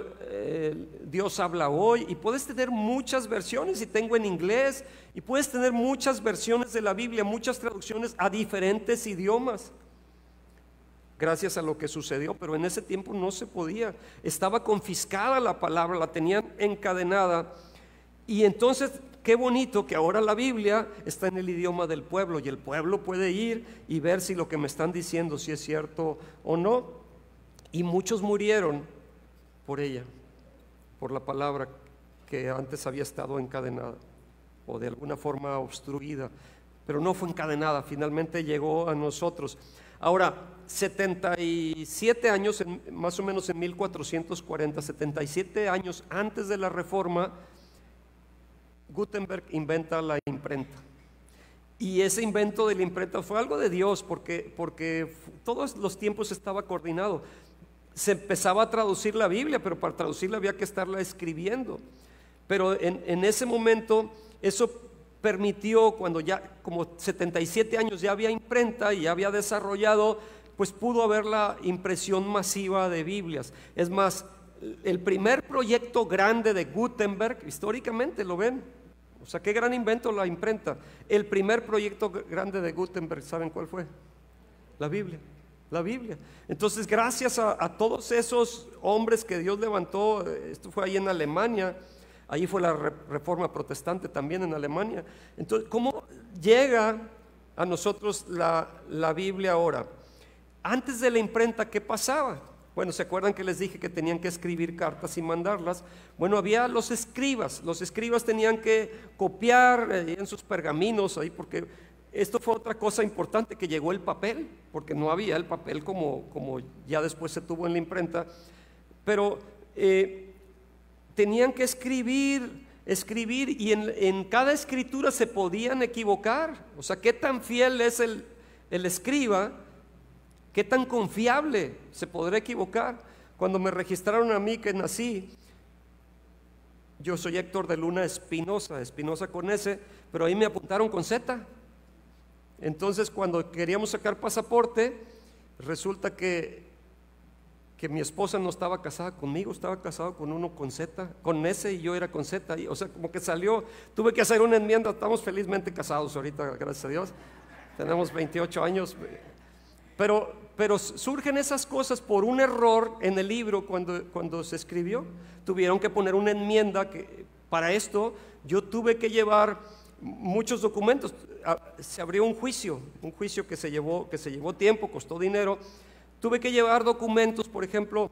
Dios habla hoy, y puedes tener muchas versiones, y tengo en inglés, y puedes tener muchas versiones de la Biblia, muchas traducciones a diferentes idiomas, gracias a lo que sucedió. Pero en ese tiempo no se podía, estaba confiscada la palabra, la tenían encadenada. Y entonces, qué bonito que ahora la Biblia está en el idioma del pueblo, y el pueblo puede ir y ver si lo que me están diciendo si es cierto o no. Y muchos murieron por ella, por la palabra que antes había estado encadenada o de alguna forma obstruida, pero no fue encadenada, finalmente llegó a nosotros. Ahora, 77 años, más o menos en 1440, 77 años antes de la Reforma, Gutenberg inventa la imprenta. Y ese invento de la imprenta fue algo de Dios, porque todos los tiempos estaba coordinado. Se empezaba a traducir la Biblia, pero para traducirla había que estarla escribiendo. Pero en ese momento eso permitió, cuando ya como 77 años ya había imprenta y ya había desarrollado, pues pudo haber la impresión masiva de Biblias. Es más, el primer proyecto grande de Gutenberg, históricamente lo ven, o sea, qué gran invento la imprenta. El primer proyecto grande de Gutenberg, ¿saben cuál fue? La Biblia. La Biblia. Entonces, gracias a todos esos hombres que Dios levantó, esto fue ahí en Alemania, ahí fue la Reforma Protestante también en Alemania. Entonces, ¿cómo llega a nosotros la Biblia ahora? Antes de la imprenta, ¿qué pasaba? Bueno, ¿se acuerdan que les dije que tenían que escribir cartas y mandarlas? Bueno, había los escribas tenían que copiar en sus pergaminos ahí, porque esto fue otra cosa importante, que llegó el papel, porque no había el papel como ya después se tuvo en la imprenta, pero tenían que escribir, y en cada escritura se podían equivocar. O sea, ¿qué tan fiel es el escriba? ¿Qué tan confiable se podrá equivocar? Cuando me registraron a mí que nací, yo soy Héctor de Luna Espinosa con S, pero ahí me apuntaron con Z. Entonces, cuando queríamos sacar pasaporte, resulta que mi esposa no estaba casada conmigo, estaba casado con uno con Z, con S, y yo era con Z. O sea, como que salió, tuve que hacer una enmienda. Estamos felizmente casados ahorita, gracias a Dios. Tenemos 28 años. Pero surgen esas cosas por un error en el libro cuando se escribió. Tuvieron que poner una enmienda que para esto yo tuve que llevar muchos documentos. Se abrió un juicio que se llevó tiempo, costó dinero. Tuve que llevar documentos, por ejemplo,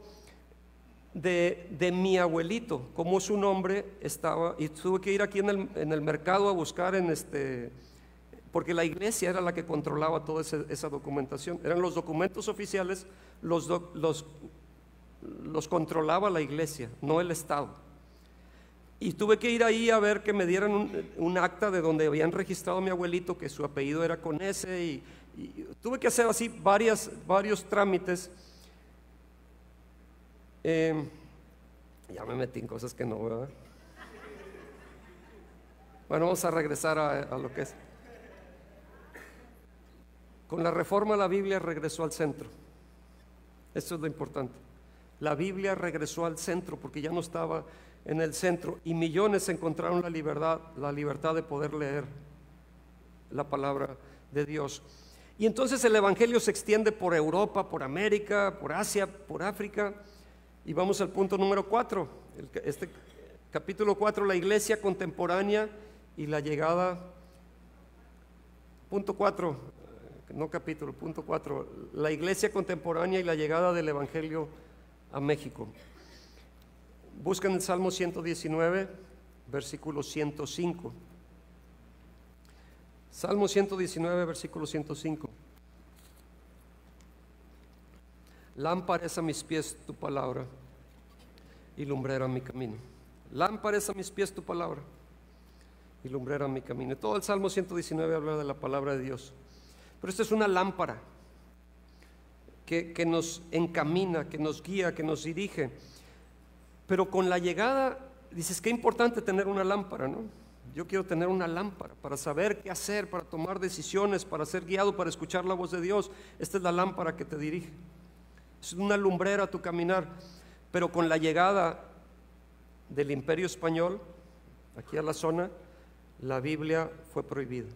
de mi abuelito, como su nombre estaba, y tuve que ir aquí en el mercado a buscar porque la iglesia era la que controlaba toda esa documentación. Eran los documentos oficiales, los controlaba la iglesia, no el Estado. Y tuve que ir ahí a ver que me dieran un acta de donde habían registrado a mi abuelito, que su apellido era con S, y tuve que hacer así varios trámites. Ya me metí en cosas que no, ¿verdad? Bueno, vamos a regresar a lo que es. Con la Reforma la Biblia regresó al centro. Eso es lo importante. La Biblia regresó al centro porque ya no estaba en el centro, y millones encontraron la libertad de poder leer la palabra de Dios. Y entonces el Evangelio se extiende por Europa, por América, por Asia, por África. Y vamos al punto número 4. Capítulo 4, la iglesia contemporánea y la llegada. Punto 4, no capítulo, punto 4, la iglesia contemporánea y la llegada del Evangelio a México. Buscan el Salmo 119, versículo 105. Salmo 119, versículo 105. Lámpara es a mis pies tu palabra y lumbrera mi camino. Lámpara es a mis pies tu palabra y lumbrera mi camino. Todo el Salmo 119 habla de la palabra de Dios. Pero esta es una lámpara que nos encamina, que nos guía, que nos dirige. Pero con la llegada, dices, qué importante tener una lámpara, ¿no? Yo quiero tener una lámpara para saber qué hacer, para tomar decisiones, para ser guiado, para escuchar la voz de Dios. Esta es la lámpara que te dirige. Es una lumbrera a tu caminar. Pero con la llegada del Imperio Español aquí a la zona, la Biblia fue prohibida.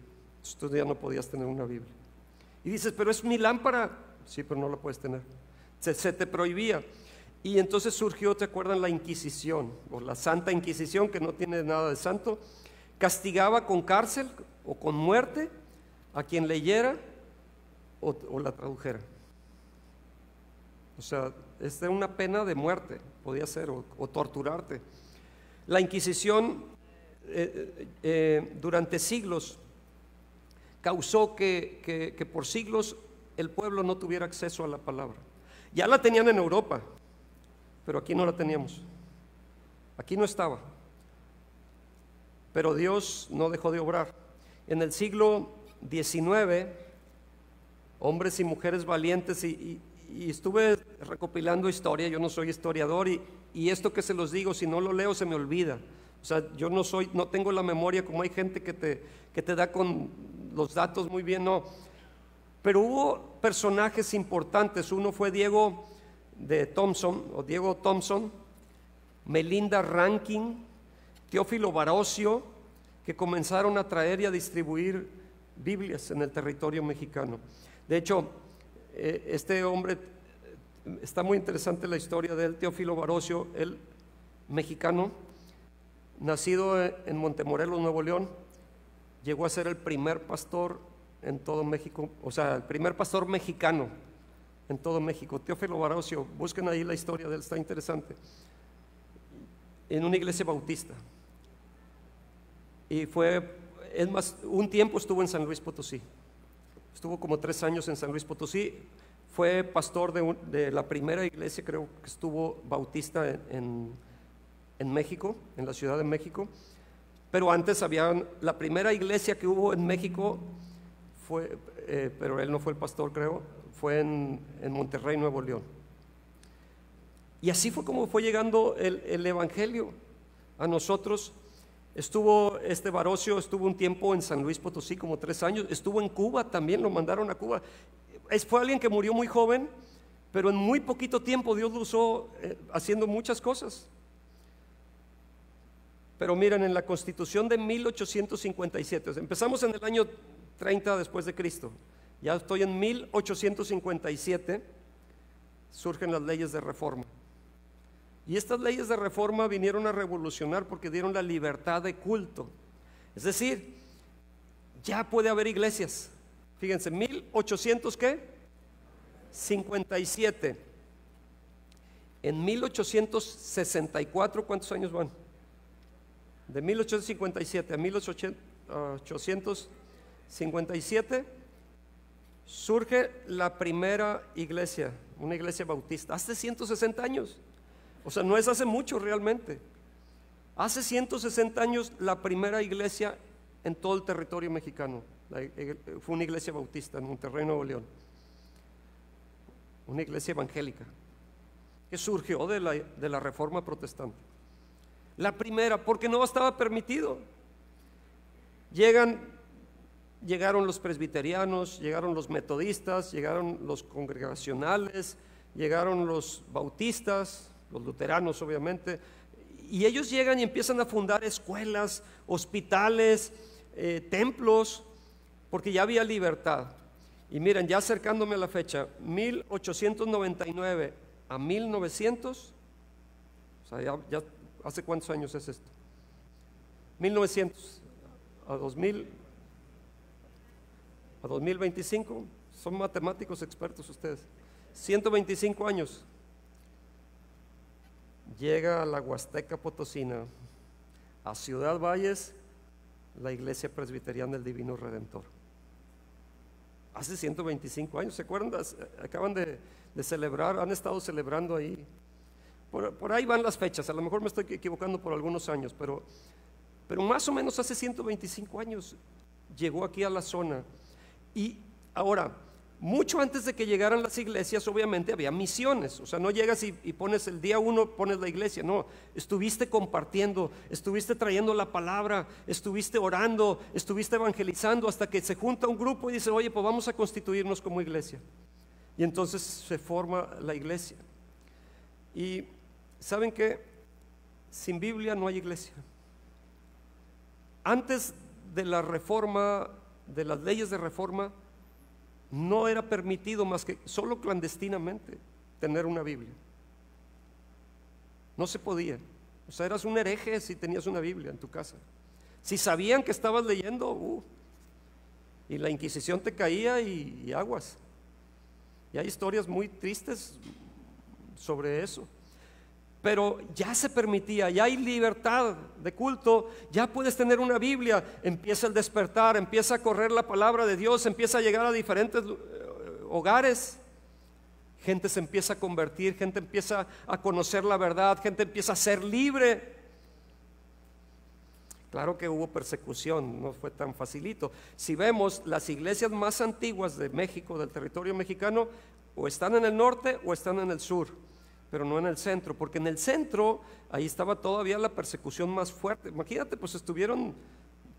Tú ya no podías tener una Biblia. Y dices, pero es mi lámpara. Sí, pero no la puedes tener. Se te prohibía. Y entonces surgió, ¿te acuerdan? La Inquisición, o la Santa Inquisición, que no tiene nada de santo. Castigaba con cárcel o con muerte a quien leyera o la tradujera. O sea, es de una pena de muerte, podía ser, o torturarte. La Inquisición durante siglos causó que por siglos el pueblo no tuviera acceso a la palabra. Ya la tenían en Europa, pero aquí no la teníamos. Aquí no estaba. Pero Dios no dejó de obrar. En el siglo XIX, hombres y mujeres valientes, y estuve recopilando historia. Yo no soy historiador, y esto que se los digo, si no lo leo se me olvida. O sea, yo no tengo la memoria como hay gente que te da con los datos muy bien, no. Pero hubo personajes importantes. Uno fue Diego Thompson, Melinda Rankin, Teófilo Barocio, que comenzaron a traer y a distribuir Biblias en el territorio mexicano. De hecho, este hombre, está muy interesante la historia de él, Teófilo Barocio, él mexicano, nacido en Montemorelos, Nuevo León, llegó a ser el primer pastor en todo México, o sea, el primer pastor mexicano en todo México. Teófilo Barocio, busquen ahí la historia de él, está interesante, en una iglesia bautista. Y es más, un tiempo estuvo en San Luis Potosí, estuvo como 3 años en San Luis Potosí, fue pastor de la primera iglesia, creo que estuvo bautista en México, en la Ciudad de México. Pero antes la primera iglesia que hubo en México pero él no fue el pastor, creo, fue en Monterrey, Nuevo León. Y así fue como fue llegando el evangelio a nosotros. Barocio estuvo un tiempo en San Luis Potosí, como 3 años, estuvo en Cuba también, lo mandaron a Cuba. Fue alguien que murió muy joven, pero en muy poquito tiempo Dios lo usó haciendo muchas cosas. Pero miren, en la Constitución de 1857, empezamos en el año 30 después de Cristo, ya estoy en 1857, surgen las leyes de reforma. Y estas leyes de reforma vinieron a revolucionar porque dieron la libertad de culto. Es decir, ya puede haber iglesias. Fíjense, 1857. En 1864, ¿cuántos años van? De 1857 a 1857 surge la primera iglesia, una iglesia bautista, hace 160 años. O sea, no es hace mucho realmente. Hace 160 años la primera iglesia en todo el territorio mexicano fue una iglesia bautista en Monterrey, Nuevo León. Una iglesia evangélica que surgió de la reforma protestante. La primera, porque no estaba permitido. Llegaron los presbiterianos, llegaron los metodistas, llegaron los congregacionales, llegaron los bautistas, los luteranos obviamente, y ellos llegan y empiezan a fundar escuelas, hospitales, templos, porque ya había libertad. Y miren, ya acercándome a la fecha, 1899 a 1900, o sea, ya ¿hace cuántos años es esto? 1900 a 2000, a 2025, son matemáticos expertos ustedes, 125 años. Llega a la Huasteca Potosina, a Ciudad Valles, la Iglesia Presbiteriana del Divino Redentor. Hace 125 años, ¿se acuerdan? Acaban de celebrar, han estado celebrando ahí. Por ahí van las fechas, a lo mejor me estoy equivocando por algunos años, pero más o menos hace 125 años llegó aquí a la zona. Y ahora, mucho antes de que llegaran las iglesias, obviamente había misiones. O sea, no llegas y pones el día 1, pones la iglesia. No, estuviste compartiendo, estuviste trayendo la palabra, estuviste orando, estuviste evangelizando, hasta que se junta un grupo y dice, oye, pues vamos a constituirnos como iglesia. Y entonces se forma la iglesia. Y ¿saben qué? Sin Biblia no hay iglesia. Antes de la reforma, de las leyes de reforma, no era permitido más que solo clandestinamente tener una Biblia. No se podía. O sea, eras un hereje si tenías una Biblia en tu casa. Si sabían que estabas leyendo, y la Inquisición te caía y aguas. Y hay historias muy tristes sobre eso. Pero ya se permitía, ya hay libertad de culto, ya puedes tener una Biblia, empieza el despertar, empieza a correr la palabra de Dios, empieza a llegar a diferentes hogares, gente se empieza a convertir, gente empieza a conocer la verdad, gente empieza a ser libre. Claro que hubo persecución, no fue tan facilito. Si vemos las iglesias más antiguas de México, del territorio mexicano, o están en el norte o están en el sur, pero no en el centro, porque en el centro ahí estaba todavía la persecución más fuerte. Imagínate, pues estuvieron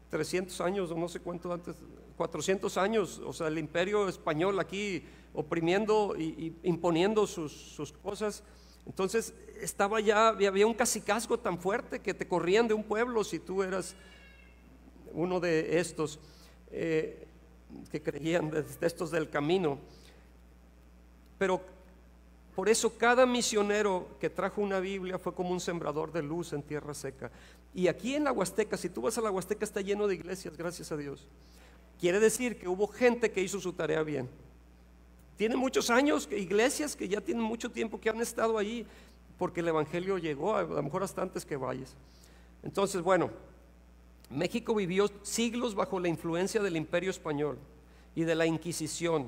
300 años o no sé cuánto antes, 400 años, o sea, el imperio español aquí oprimiendo y imponiendo sus cosas. Entonces estaba ya, había un cacicazgo tan fuerte que te corrían de un pueblo si tú eras uno de estos que creían, de estos del camino. Pero por eso cada misionero que trajo una Biblia fue como un sembrador de luz en tierra seca. Y aquí en la Huasteca, si tú vas a la Huasteca, está lleno de iglesias, gracias a Dios. Quiere decir que hubo gente que hizo su tarea bien. Tiene muchos años, iglesias que ya tienen mucho tiempo que han estado allí, porque el evangelio llegó, a lo mejor hasta antes que vayas. Entonces, bueno, México vivió siglos bajo la influencia del imperio español y de la Inquisición.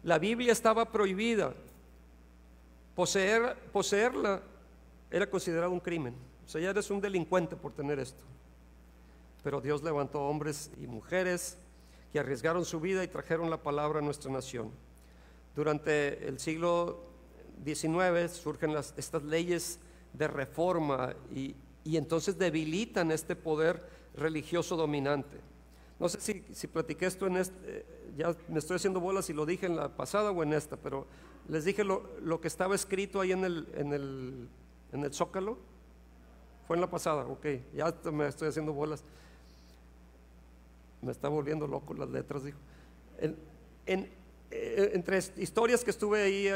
La Biblia estaba prohibida. Poseerla era considerado un crimen. O sea, ya eres un delincuente por tener esto. Pero Dios levantó hombres y mujeres que arriesgaron su vida y trajeron la palabra a nuestra nación. Durante el siglo XIX surgen estas leyes de reforma y entonces debilitan este poder religioso dominante. No sé si platiqué esto en ya me estoy haciendo bolas si lo dije en la pasada o en esta, pero les dije lo que estaba escrito ahí en el Zócalo. Fue en la pasada, ok, ya me estoy haciendo bolas. Me está volviendo loco las letras, dijo. Entre historias que estuve ahí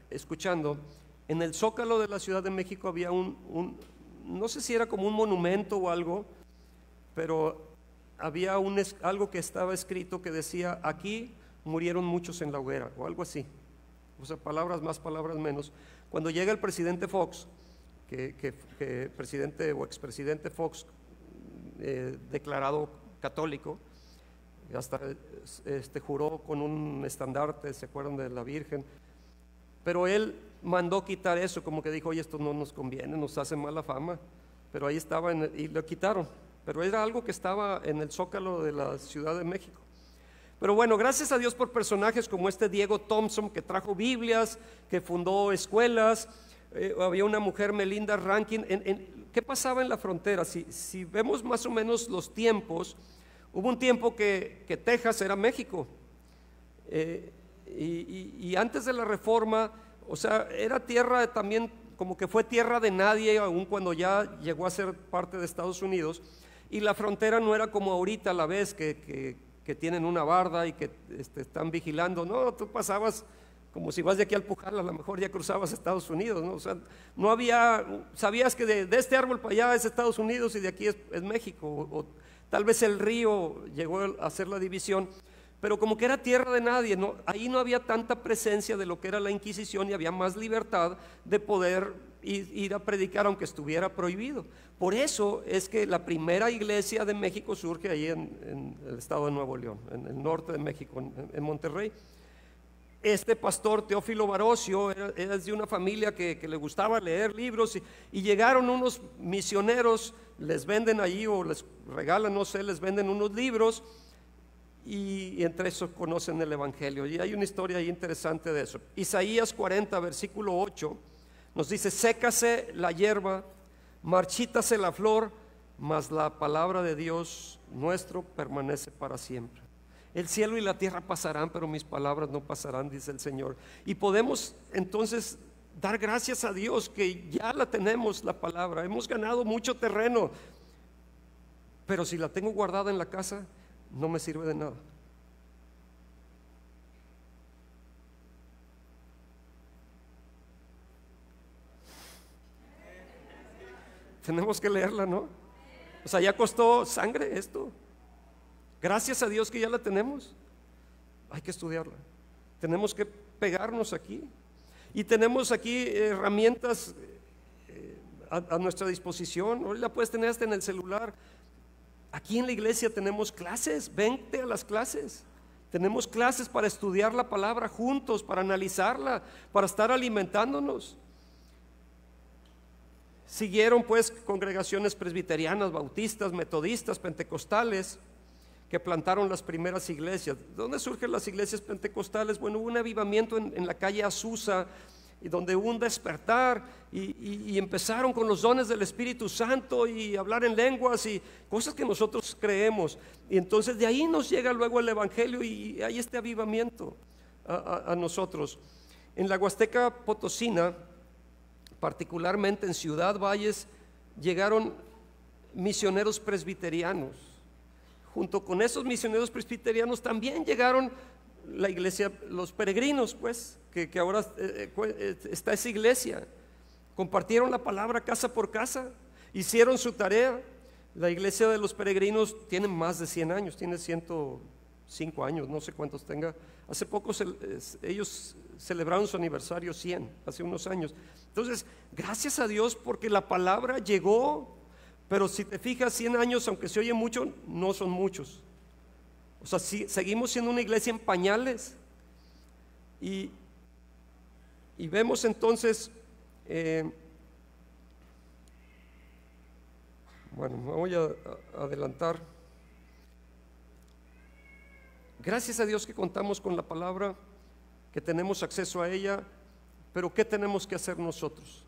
escuchando, en el Zócalo de la Ciudad de México había no sé si era como un monumento o algo, pero había algo que estaba escrito que decía, aquí murieron muchos en la hoguera, o algo así. O sea, palabras más, palabras menos. Cuando llega el presidente Fox, que presidente o expresidente Fox, declarado católico, hasta juró con un estandarte, ¿se acuerdan de la Virgen? Pero él mandó quitar eso, como que dijo, oye, esto no nos conviene, nos hace mala fama. Pero ahí estaba y lo quitaron. Pero era algo que estaba en el Zócalo de la Ciudad de México. Pero bueno, gracias a Dios por personajes como este Diego Thompson, que trajo Biblias, que fundó escuelas. Había una mujer, Melinda Rankin. ¿Qué pasaba en la frontera? Si vemos más o menos los tiempos, hubo un tiempo que Texas era México. Y antes de la reforma, o sea, era tierra también, como que fue tierra de nadie, aun cuando ya llegó a ser parte de Estados Unidos. Y la frontera no era como ahorita a la vez que tienen una barda y que están vigilando. No, tú pasabas como si vas de aquí al Pujal, a lo mejor ya cruzabas Estados Unidos, ¿no? O sea, no había, sabías que de este árbol para allá es Estados Unidos y de aquí es México, o tal vez el río llegó a hacer la división, pero como que era tierra de nadie, ¿no? Ahí no había tanta presencia de lo que era la Inquisición y había más libertad de poder ir a predicar aunque estuviera prohibido. Por eso es que la primera iglesia de México surge ahí en el estado de Nuevo León, en el norte de México, en Monterrey. Este pastor Teófilo Barocio era de una familia que le gustaba leer libros y llegaron unos misioneros, les venden allí o les regalan, no sé, les venden unos libros y entre esos conocen el Evangelio. Y hay una historia ahí interesante de eso. Isaías 40, versículo 8, nos dice: sécase la hierba, marchítase la flor, mas la palabra de Dios nuestro permanece para siempre. El cielo y la tierra pasarán, pero mis palabras no pasarán, dice el Señor. Y podemos entonces dar gracias a Dios que ya la tenemos, la palabra. Hemos ganado mucho terreno, pero si la tengo guardada en la casa, no me sirve de nada. Tenemos que leerla, ¿no? O sea, ya costó sangre esto. Gracias a Dios que ya la tenemos. Hay que estudiarla. Tenemos que pegarnos aquí. Y tenemos aquí herramientas a nuestra disposición. Hoy la puedes tener hasta en el celular. Aquí en la iglesia tenemos clases. Vente a las clases. Tenemos clases para estudiar la palabra juntos, para analizarla, para estar alimentándonos. Siguieron pues congregaciones presbiterianas, bautistas, metodistas, pentecostales, que plantaron las primeras iglesias. ¿Dónde surgen las iglesias pentecostales? Bueno, hubo un avivamiento en la calle Azusa, y donde hubo un despertar y empezaron con los dones del Espíritu Santo y hablar en lenguas y cosas que nosotros creemos. Y entonces de ahí nos llega luego el Evangelio y hay este avivamiento a nosotros. En la Huasteca Potosina, particularmente en Ciudad Valles, llegaron misioneros presbiterianos. Junto con esos misioneros presbiterianos también llegaron la iglesia, los peregrinos, pues, que ahora está esa iglesia. Compartieron la palabra casa por casa, hicieron su tarea. La iglesia de los peregrinos tiene más de 100 años, tiene 105 años, no sé cuántos tenga. Hace poco ellos celebraron su aniversario 100, hace unos años. Entonces, gracias a Dios porque la palabra llegó. Pero si te fijas, 100 años, aunque se oye mucho, no son muchos. O sea, seguimos siendo una iglesia en pañales. Y vemos entonces, bueno, me voy a adelantar. Gracias a Dios que contamos con la palabra, que tenemos acceso a ella, pero ¿qué tenemos que hacer nosotros?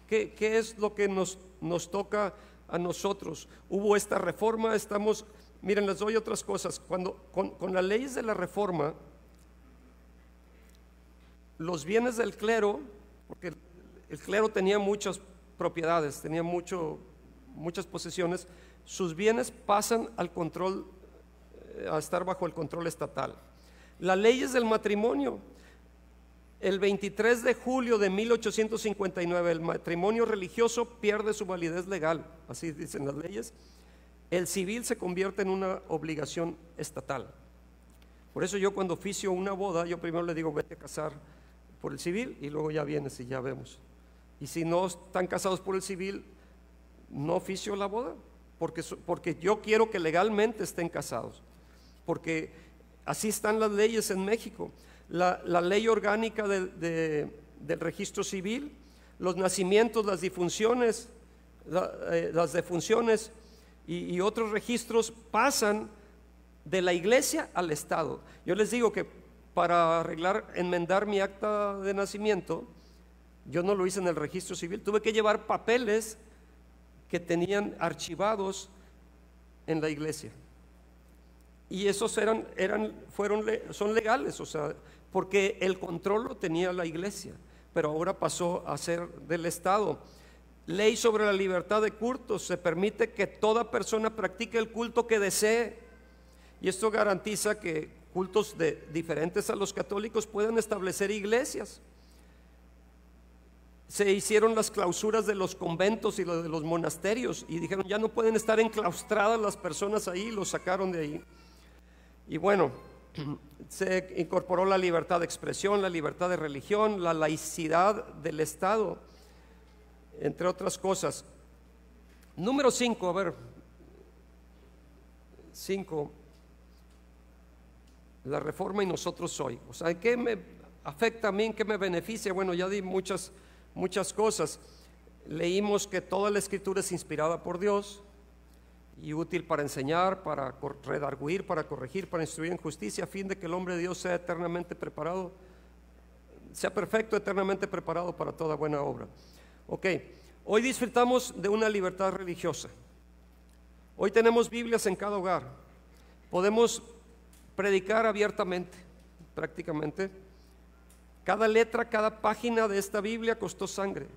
¿Qué es lo que nos toca a nosotros? Hubo esta reforma, miren, les doy otras cosas. Cuando con las leyes de la reforma, los bienes del clero, porque el clero tenía muchas propiedades, tenía muchas posesiones, sus bienes pasan al control, a estar bajo el control estatal. Las leyes del matrimonio, el 23 de julio de 1859, el matrimonio religioso pierde su validez legal, así dicen las leyes. El civil se convierte en una obligación estatal. Por eso yo cuando oficio una boda, yo primero le digo: vete a casar por el civil y luego ya vienes y ya vemos. Y si no están casados por el civil, no oficio la boda, porque yo quiero que legalmente estén casados, porque así están las leyes en México. La ley orgánica del registro civil, los nacimientos, las difunciones, las defunciones y otros registros pasan de la iglesia al Estado. Yo les digo que para enmendar mi acta de nacimiento, yo no lo hice en el registro civil, tuve que llevar papeles que tenían archivados en la iglesia. Y esos son legales, o sea, porque el control lo tenía la iglesia, pero ahora pasó a ser del Estado. Ley sobre la libertad de cultos, se permite que toda persona practique el culto que desee, y esto garantiza que cultos diferentes a los católicos puedan establecer iglesias. Se hicieron las clausuras de los conventos y de los monasterios, y dijeron: ya no pueden estar enclaustradas las personas ahí, los sacaron de ahí. Y bueno, se incorporó la libertad de expresión, la libertad de religión, la laicidad del Estado, entre otras cosas. Número 5, a ver, 5, la reforma y nosotros hoy. O sea, ¿qué me afecta a mí? ¿Qué me beneficia? Bueno, ya di muchas cosas. Leímos que toda la escritura es inspirada por Dios, y útil para enseñar, para redarguir, para corregir, para instruir en justicia, a fin de que el hombre de Dios sea eternamente preparado, sea perfecto, eternamente preparado para toda buena obra. Ok, hoy disfrutamos de una libertad religiosa. Hoy tenemos Biblias en cada hogar. Podemos predicar abiertamente, prácticamente. Cada letra, cada página de esta Biblia costó sangre,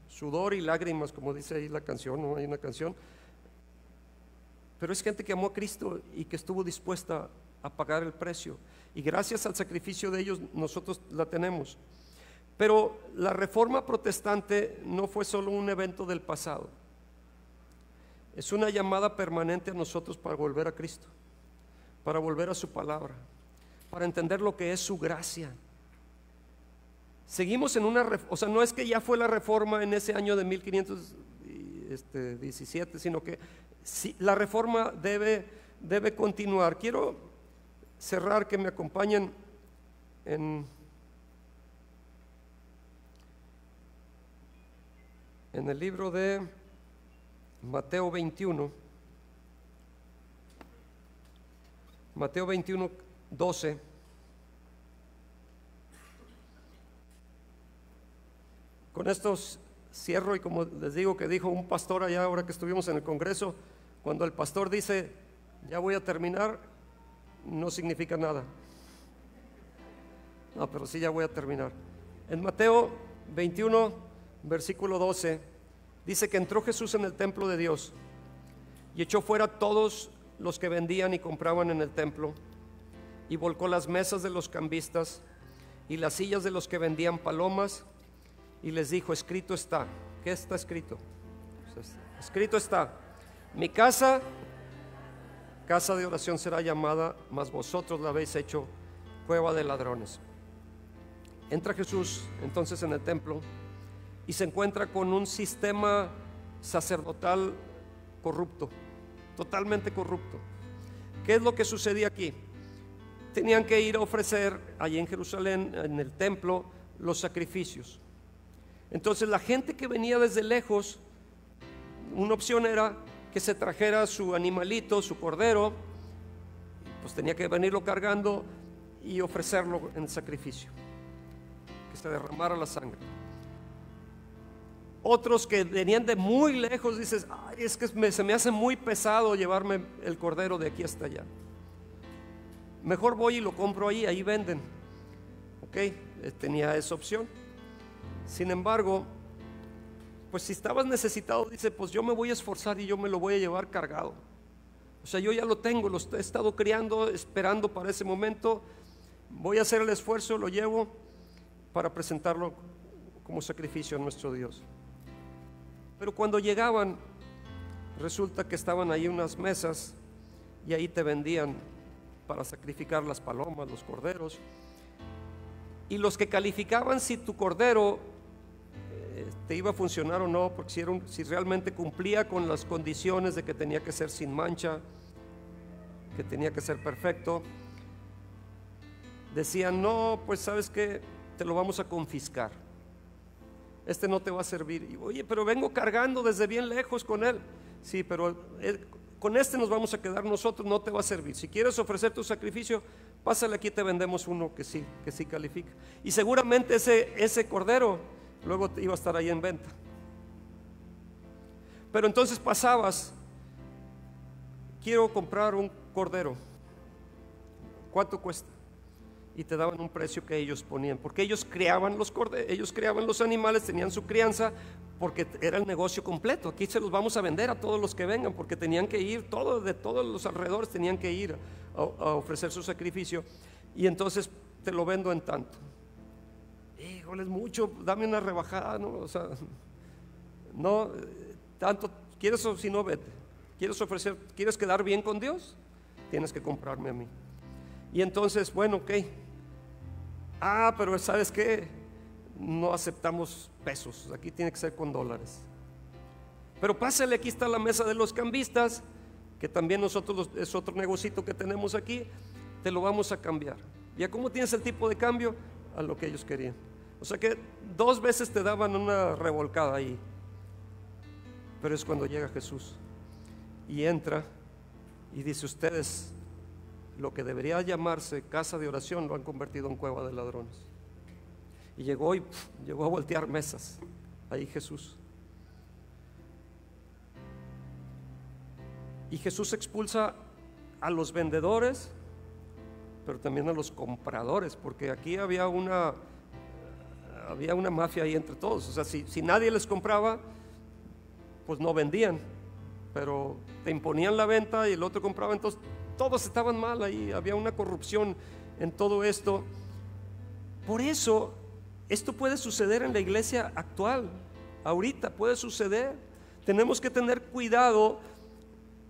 sudor y lágrimas, como dice ahí la canción, ¿no? Hay una canción. Pero es gente que amó a Cristo y que estuvo dispuesta a pagar el precio. Y gracias al sacrificio de ellos nosotros la tenemos. Pero la Reforma Protestante no fue solo un evento del pasado. Es una llamada permanente a nosotros para volver a Cristo, para volver a su palabra, para entender lo que es su gracia. Seguimos en una, o sea, no es que ya fue la Reforma en ese año de 1517, sino que sí, la Reforma debe continuar. Quiero cerrar, que me acompañen en el libro de Mateo 21, Mateo 21, 12. Con esto cierro, y como les digo que dijo un pastor allá ahora que estuvimos en el Congreso, cuando el pastor dice ya voy a terminar, no significa nada. No, pero sí, ya voy a terminar. En Mateo 21, versículo 12, dice que entró Jesús en el templo de Dios y echó fuera todos los que vendían y compraban en el templo, y volcó las mesas de los cambistas y las sillas de los que vendían palomas, y les dijo: escrito está. ¿Qué está escrito? Escrito está: mi casa, casa de oración será llamada, mas vosotros la habéis hecho cueva de ladrones. Entra Jesús entonces en el templo y se encuentra con un sistema sacerdotal corrupto, totalmente corrupto. ¿Qué es lo que sucedía aquí? Tenían que ir a ofrecer allí en Jerusalén, en el templo, los sacrificios. Entonces la gente que venía desde lejos, una opción era que se trajera su animalito, su cordero, pues tenía que venirlo cargando y ofrecerlo en sacrificio, que se derramara la sangre. Otros que venían de muy lejos, dices: ay, es que se me hace muy pesado llevarme el cordero de aquí hasta allá, mejor voy y lo compro ahí venden. Ok, tenía esa opción. Sin embargo, pues si estabas necesitado, dice: pues yo me voy a esforzar y yo me lo voy a llevar cargado. O sea, yo ya lo tengo, lo he estado criando, esperando para ese momento. Voy a hacer el esfuerzo, lo llevo para presentarlo como sacrificio a nuestro Dios. Pero cuando llegaban, resulta que estaban ahí unas mesas y ahí te vendían para sacrificar las palomas, los corderos. Y los que calificaban si tu cordero te iba a funcionar o no, porque si realmente cumplía con las condiciones de que tenía que ser sin mancha, que tenía que ser perfecto, decían: no, pues sabes que te lo vamos a confiscar, este no te va a servir. Y, oye, pero vengo cargando desde bien lejos con él. Sí, pero con este nos vamos a quedar nosotros, no te va a servir. Si quieres ofrecer tu sacrificio, pásale aquí, te vendemos uno que sí califica. Y seguramente ese cordero luego iba a estar ahí en venta. Pero entonces pasabas: quiero comprar un cordero, ¿cuánto cuesta? Y te daban un precio que ellos ponían, porque ellos criaban los corderos, ellos criaban los animales, tenían su crianza, porque era el negocio completo. Aquí se los vamos a vender a todos los que vengan, porque tenían que ir, de todos los alrededores tenían que ir a ofrecer su sacrificio. Y entonces te lo vendo en tanto. Híjole, es mucho, dame una rebajada, ¿no? O sea, no tanto. ¿Quieres o si no, vete? ¿Quieres ofrecer, quieres quedar bien con Dios? Tienes que comprarme a mí. Y entonces, bueno, ok. Pero ¿sabes qué? No aceptamos pesos, aquí tiene que ser con dólares. Pero pásale, aquí está la mesa de los cambistas, que también nosotros es otro negocito que tenemos aquí, te lo vamos a cambiar. ¿Ya cómo tienes el tipo de cambio? A lo que ellos querían. O sea que 2 veces te daban una revolcada ahí. Pero es cuando llega Jesús y entra y dice: ustedes, lo que debería llamarse casa de oración, lo han convertido en cueva de ladrones. Y llegó a voltear mesas ahí Jesús. Y Jesús expulsa a los vendedores, pero también a los compradores, porque aquí había una mafia ahí entre todos. O sea, si nadie les compraba, pues no vendían, pero te imponían la venta y el otro compraba, entonces todos estaban mal ahí, había una corrupción en todo esto. Por eso esto puede suceder en la iglesia actual, ahorita puede suceder. Tenemos que tener cuidado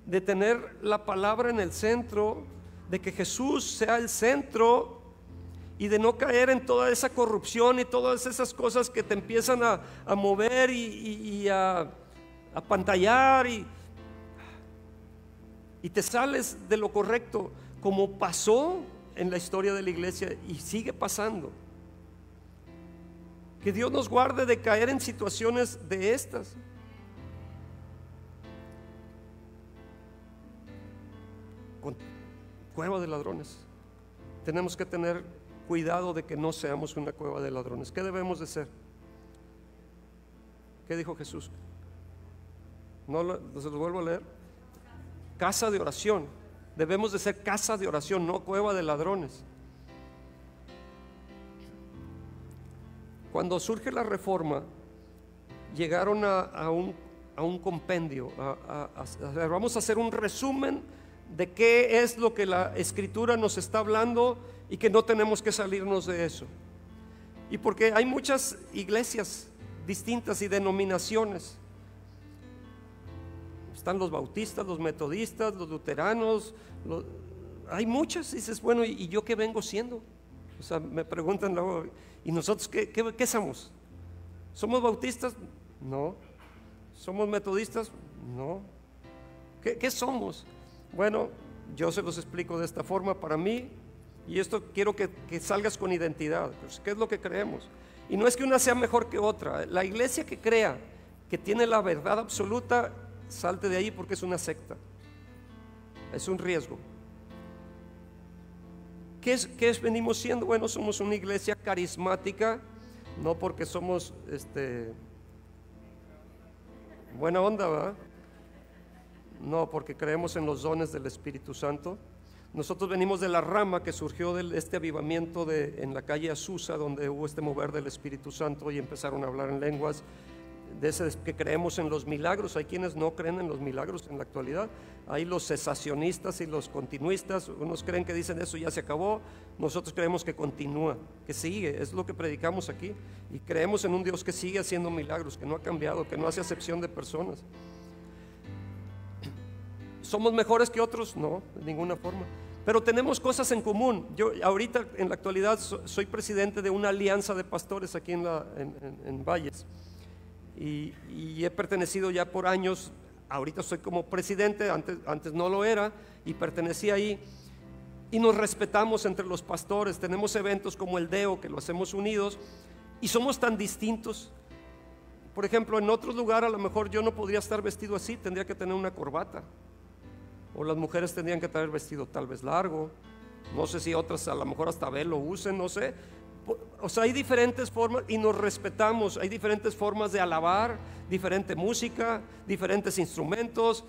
de tener la palabra en el centro, de que Jesús sea el centro y de no caer en toda esa corrupción y todas esas cosas que te empiezan a mover y a pantallar y te sales de lo correcto, como pasó en la historia de la iglesia y sigue pasando. Que Dios nos guarde de caer en situaciones de estas. Con cueva de ladrones. Tenemos que tener cuidado de que no seamos una cueva de ladrones. ¿Qué debemos de ser? ¿Qué dijo Jesús? Se los vuelvo a leer. Casa de oración. Debemos de ser casa de oración, no cueva de ladrones. Cuando surge la reforma, llegaron a un compendio. Vamos a hacer un resumen de qué es lo que la Escritura nos está hablando y que no tenemos que salirnos de eso. Y porque hay muchas iglesias distintas y denominaciones. Están los bautistas, los metodistas, los luteranos, hay muchas. Y dices, bueno, ¿y yo qué vengo siendo? O sea, me preguntan luego, ¿y nosotros qué somos? ¿Somos bautistas? No. ¿Somos metodistas? No. ¿Qué somos? Bueno, yo se los explico de esta forma. Para mí, y esto quiero que salgas con identidad, pues, ¿qué es lo que creemos? Y no es que una sea mejor que otra. La iglesia que crea que tiene la verdad absoluta, salte de ahí, porque es una secta, es un riesgo. ¿Qué venimos siendo? Bueno, somos una iglesia carismática, no porque somos buena onda, ¿verdad? No, porque creemos en los dones del Espíritu Santo. Nosotros venimos de la rama que surgió de este avivamiento en la calle Azusa, donde hubo este mover del Espíritu Santo y empezaron a hablar en lenguas. De ese que creemos en los milagros. Hay quienes no creen en los milagros en la actualidad. Hay los cesacionistas y los continuistas. Unos creen que dicen eso ya se acabó. Nosotros creemos que continúa, que sigue. Es lo que predicamos aquí. Y creemos en un Dios que sigue haciendo milagros, que no ha cambiado, que no hace acepción de personas. ¿Somos mejores que otros? No, de ninguna forma. Pero tenemos cosas en común. Yo ahorita en la actualidad soy presidente de una alianza de pastores aquí en Valles. Y he pertenecido ya por años. Ahorita soy como presidente, antes no lo era, y pertenecía ahí. Y nos respetamos entre los pastores. Tenemos eventos como el DEO, que lo hacemos unidos, y somos tan distintos. Por ejemplo, en otro lugar a lo mejor yo no podría estar vestido así, tendría que tener una corbata, o las mujeres tendrían que traer vestido tal vez largo. No sé si otras a lo mejor hasta velo usen, no sé. O sea, hay diferentes formas y nos respetamos. Hay diferentes formas de alabar, diferente música, diferentes instrumentos,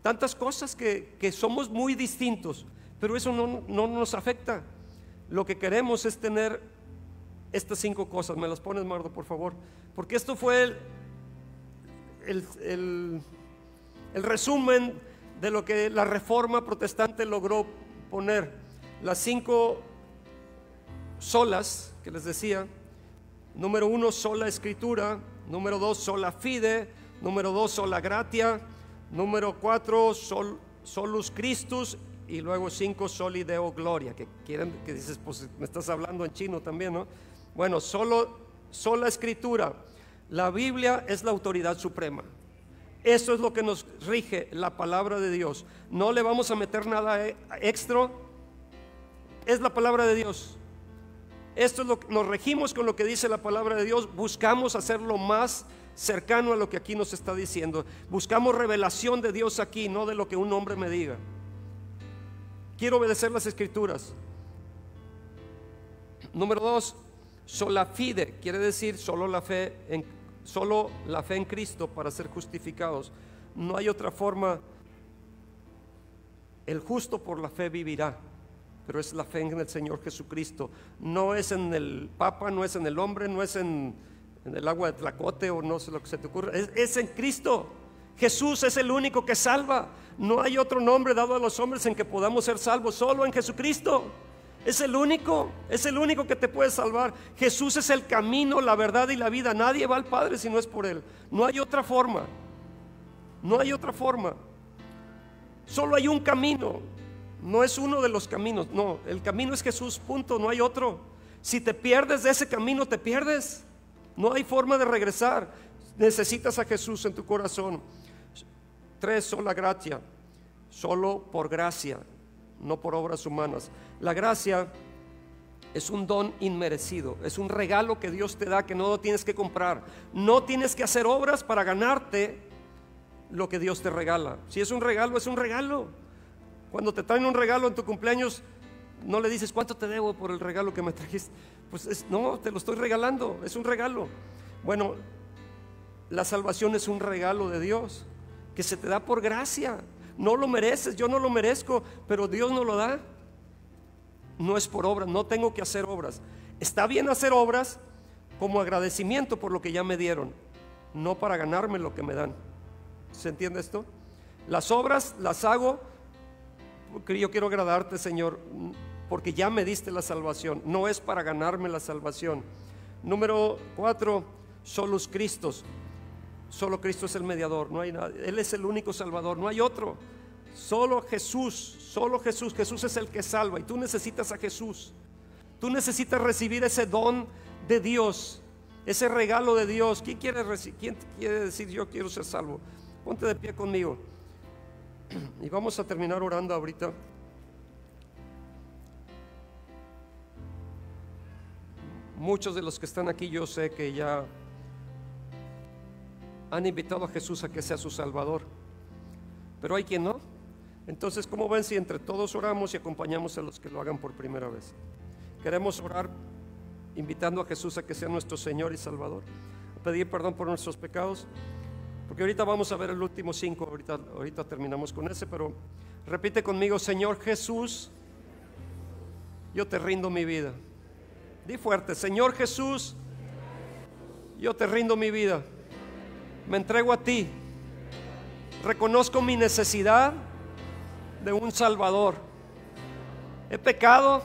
tantas cosas que somos muy distintos, pero eso no nos afecta. Lo que queremos es tener estas 5 cosas. Me las pones, Mardo, por favor, porque esto fue el resumen de lo que la reforma protestante logró poner. Las 5 solas que les decía. Número 1, sola escritura. Número 2, sola fide. Número 2, sola gratia. Número 4, solus Christus. Y luego 5, soli Deo gloria. Que dices, pues me estás hablando en chino también, ¿no? Bueno, sola escritura. La Biblia es la autoridad suprema. Eso es lo que nos rige, la palabra de Dios. No le vamos a meter nada extra. Es la palabra de Dios. Esto es lo que nos regimos con lo que dice la palabra de Dios. Buscamos hacer lo más cercano a lo que aquí nos está diciendo. Buscamos revelación de Dios aquí, no de lo que un hombre me diga. Quiero obedecer las Escrituras. Número 2, sola fide, quiere decir solo la fe en Cristo para ser justificados. No hay otra forma. El justo por la fe vivirá, pero es la fe en el Señor Jesucristo. No es en el Papa, no es en el hombre, no es en el agua de Tlacote o no sé lo que se te ocurre. Es en Cristo. Jesús es el único que salva. No hay otro nombre dado a los hombres en que podamos ser salvos, solo en Jesucristo. Es el único que te puede salvar. Jesús es el camino, la verdad y la vida. Nadie va al Padre si no es por Él. No hay otra forma. No hay otra forma. Solo hay un camino. No es uno de los caminos. No, el camino es Jesús, punto. No hay otro. Si te pierdes de ese camino, te pierdes. No hay forma de regresar. Necesitas a Jesús en tu corazón. 3, sola gratia. Solo por gracia, no por obras humanas. La gracia es un don inmerecido, es un regalo que Dios te da, que no lo tienes que comprar. No tienes que hacer obras para ganarte lo que Dios te regala. Si es un regalo, es un regalo. Cuando te traen un regalo en tu cumpleaños, no le dices cuánto te debo por el regalo que me trajiste. Pues no, te lo estoy regalando, es un regalo. Bueno, la salvación es un regalo de Dios que se te da por gracia. No lo mereces, yo no lo merezco, pero Dios nos lo da. No es por obras, no tengo que hacer obras. Está bien hacer obras como agradecimiento por lo que ya me dieron, no para ganarme lo que me dan. ¿Se entiende esto? Las obras las hago porque yo quiero agradarte, Señor, porque ya me diste la salvación. No es para ganarme la salvación. Número 4, solus Christus. Solo Cristo es el mediador, no hay nadie. Él es el único salvador, no hay otro. Solo Jesús, solo Jesús. Jesús es el que salva y tú necesitas a Jesús. Tú necesitas recibir ese don de Dios, ese regalo de Dios. ¿Quién quiere decir yo quiero ser salvo? Ponte de pie conmigo y vamos a terminar orando ahorita. Muchos de los que están aquí yo sé que ya han invitado a Jesús a que sea su Salvador, pero hay quien no. Entonces, ¿cómo ven si entre todos oramos y acompañamos a los que lo hagan por primera vez? Queremos orar invitando a Jesús a que sea nuestro Señor y Salvador, pedir perdón por nuestros pecados, porque ahorita vamos a ver el último 5, ahorita terminamos con ese, pero repite conmigo: Señor Jesús, yo te rindo mi vida. Di fuerte: Señor Jesús, yo te rindo mi vida. Me entrego a ti. Reconozco mi necesidad de un Salvador. He pecado,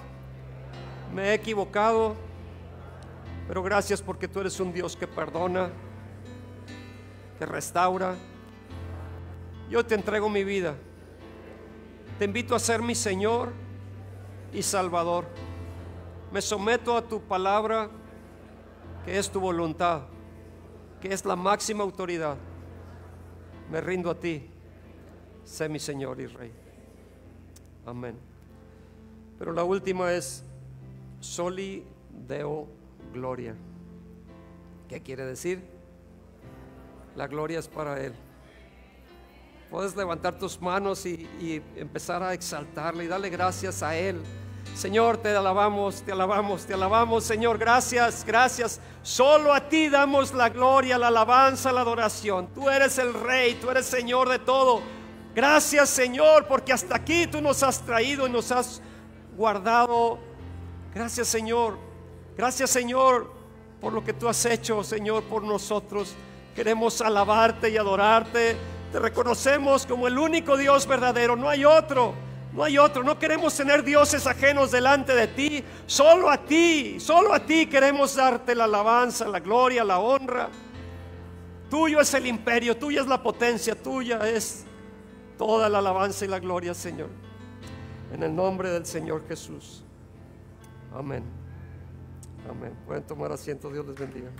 me he equivocado, pero gracias porque tú eres un Dios que perdona, que restaura. Yo te entrego mi vida. Te invito a ser mi Señor y Salvador. Me someto a tu palabra, que es tu voluntad, que es la máxima autoridad. Me rindo a ti. Sé mi Señor y Rey. Amén. Pero la última es Soli Deo Gloria. ¿Qué quiere decir? La gloria es para Él. Puedes levantar tus manos y empezar a exaltarle y darle gracias a Él. Señor, te alabamos, te alabamos, te alabamos, Señor, gracias, gracias. Solo a ti damos la gloria, la alabanza, la adoración. Tú eres el Rey, tú eres Señor de todo. Gracias, Señor, porque hasta aquí tú nos has traído y nos has guardado. Gracias, Señor. Gracias, Señor, por lo que tú has hecho, Señor, por nosotros. Queremos alabarte y adorarte. Te reconocemos como el único Dios verdadero. No hay otro. No hay otro. No queremos tener dioses ajenos delante de ti. Solo a ti queremos darte la alabanza, la gloria, la honra. Tuyo es el imperio, tuya es la potencia, tuya es toda la alabanza y la gloria, Señor. En el nombre del Señor Jesús. Amén. Amén. Pueden tomar asiento. Dios les bendiga.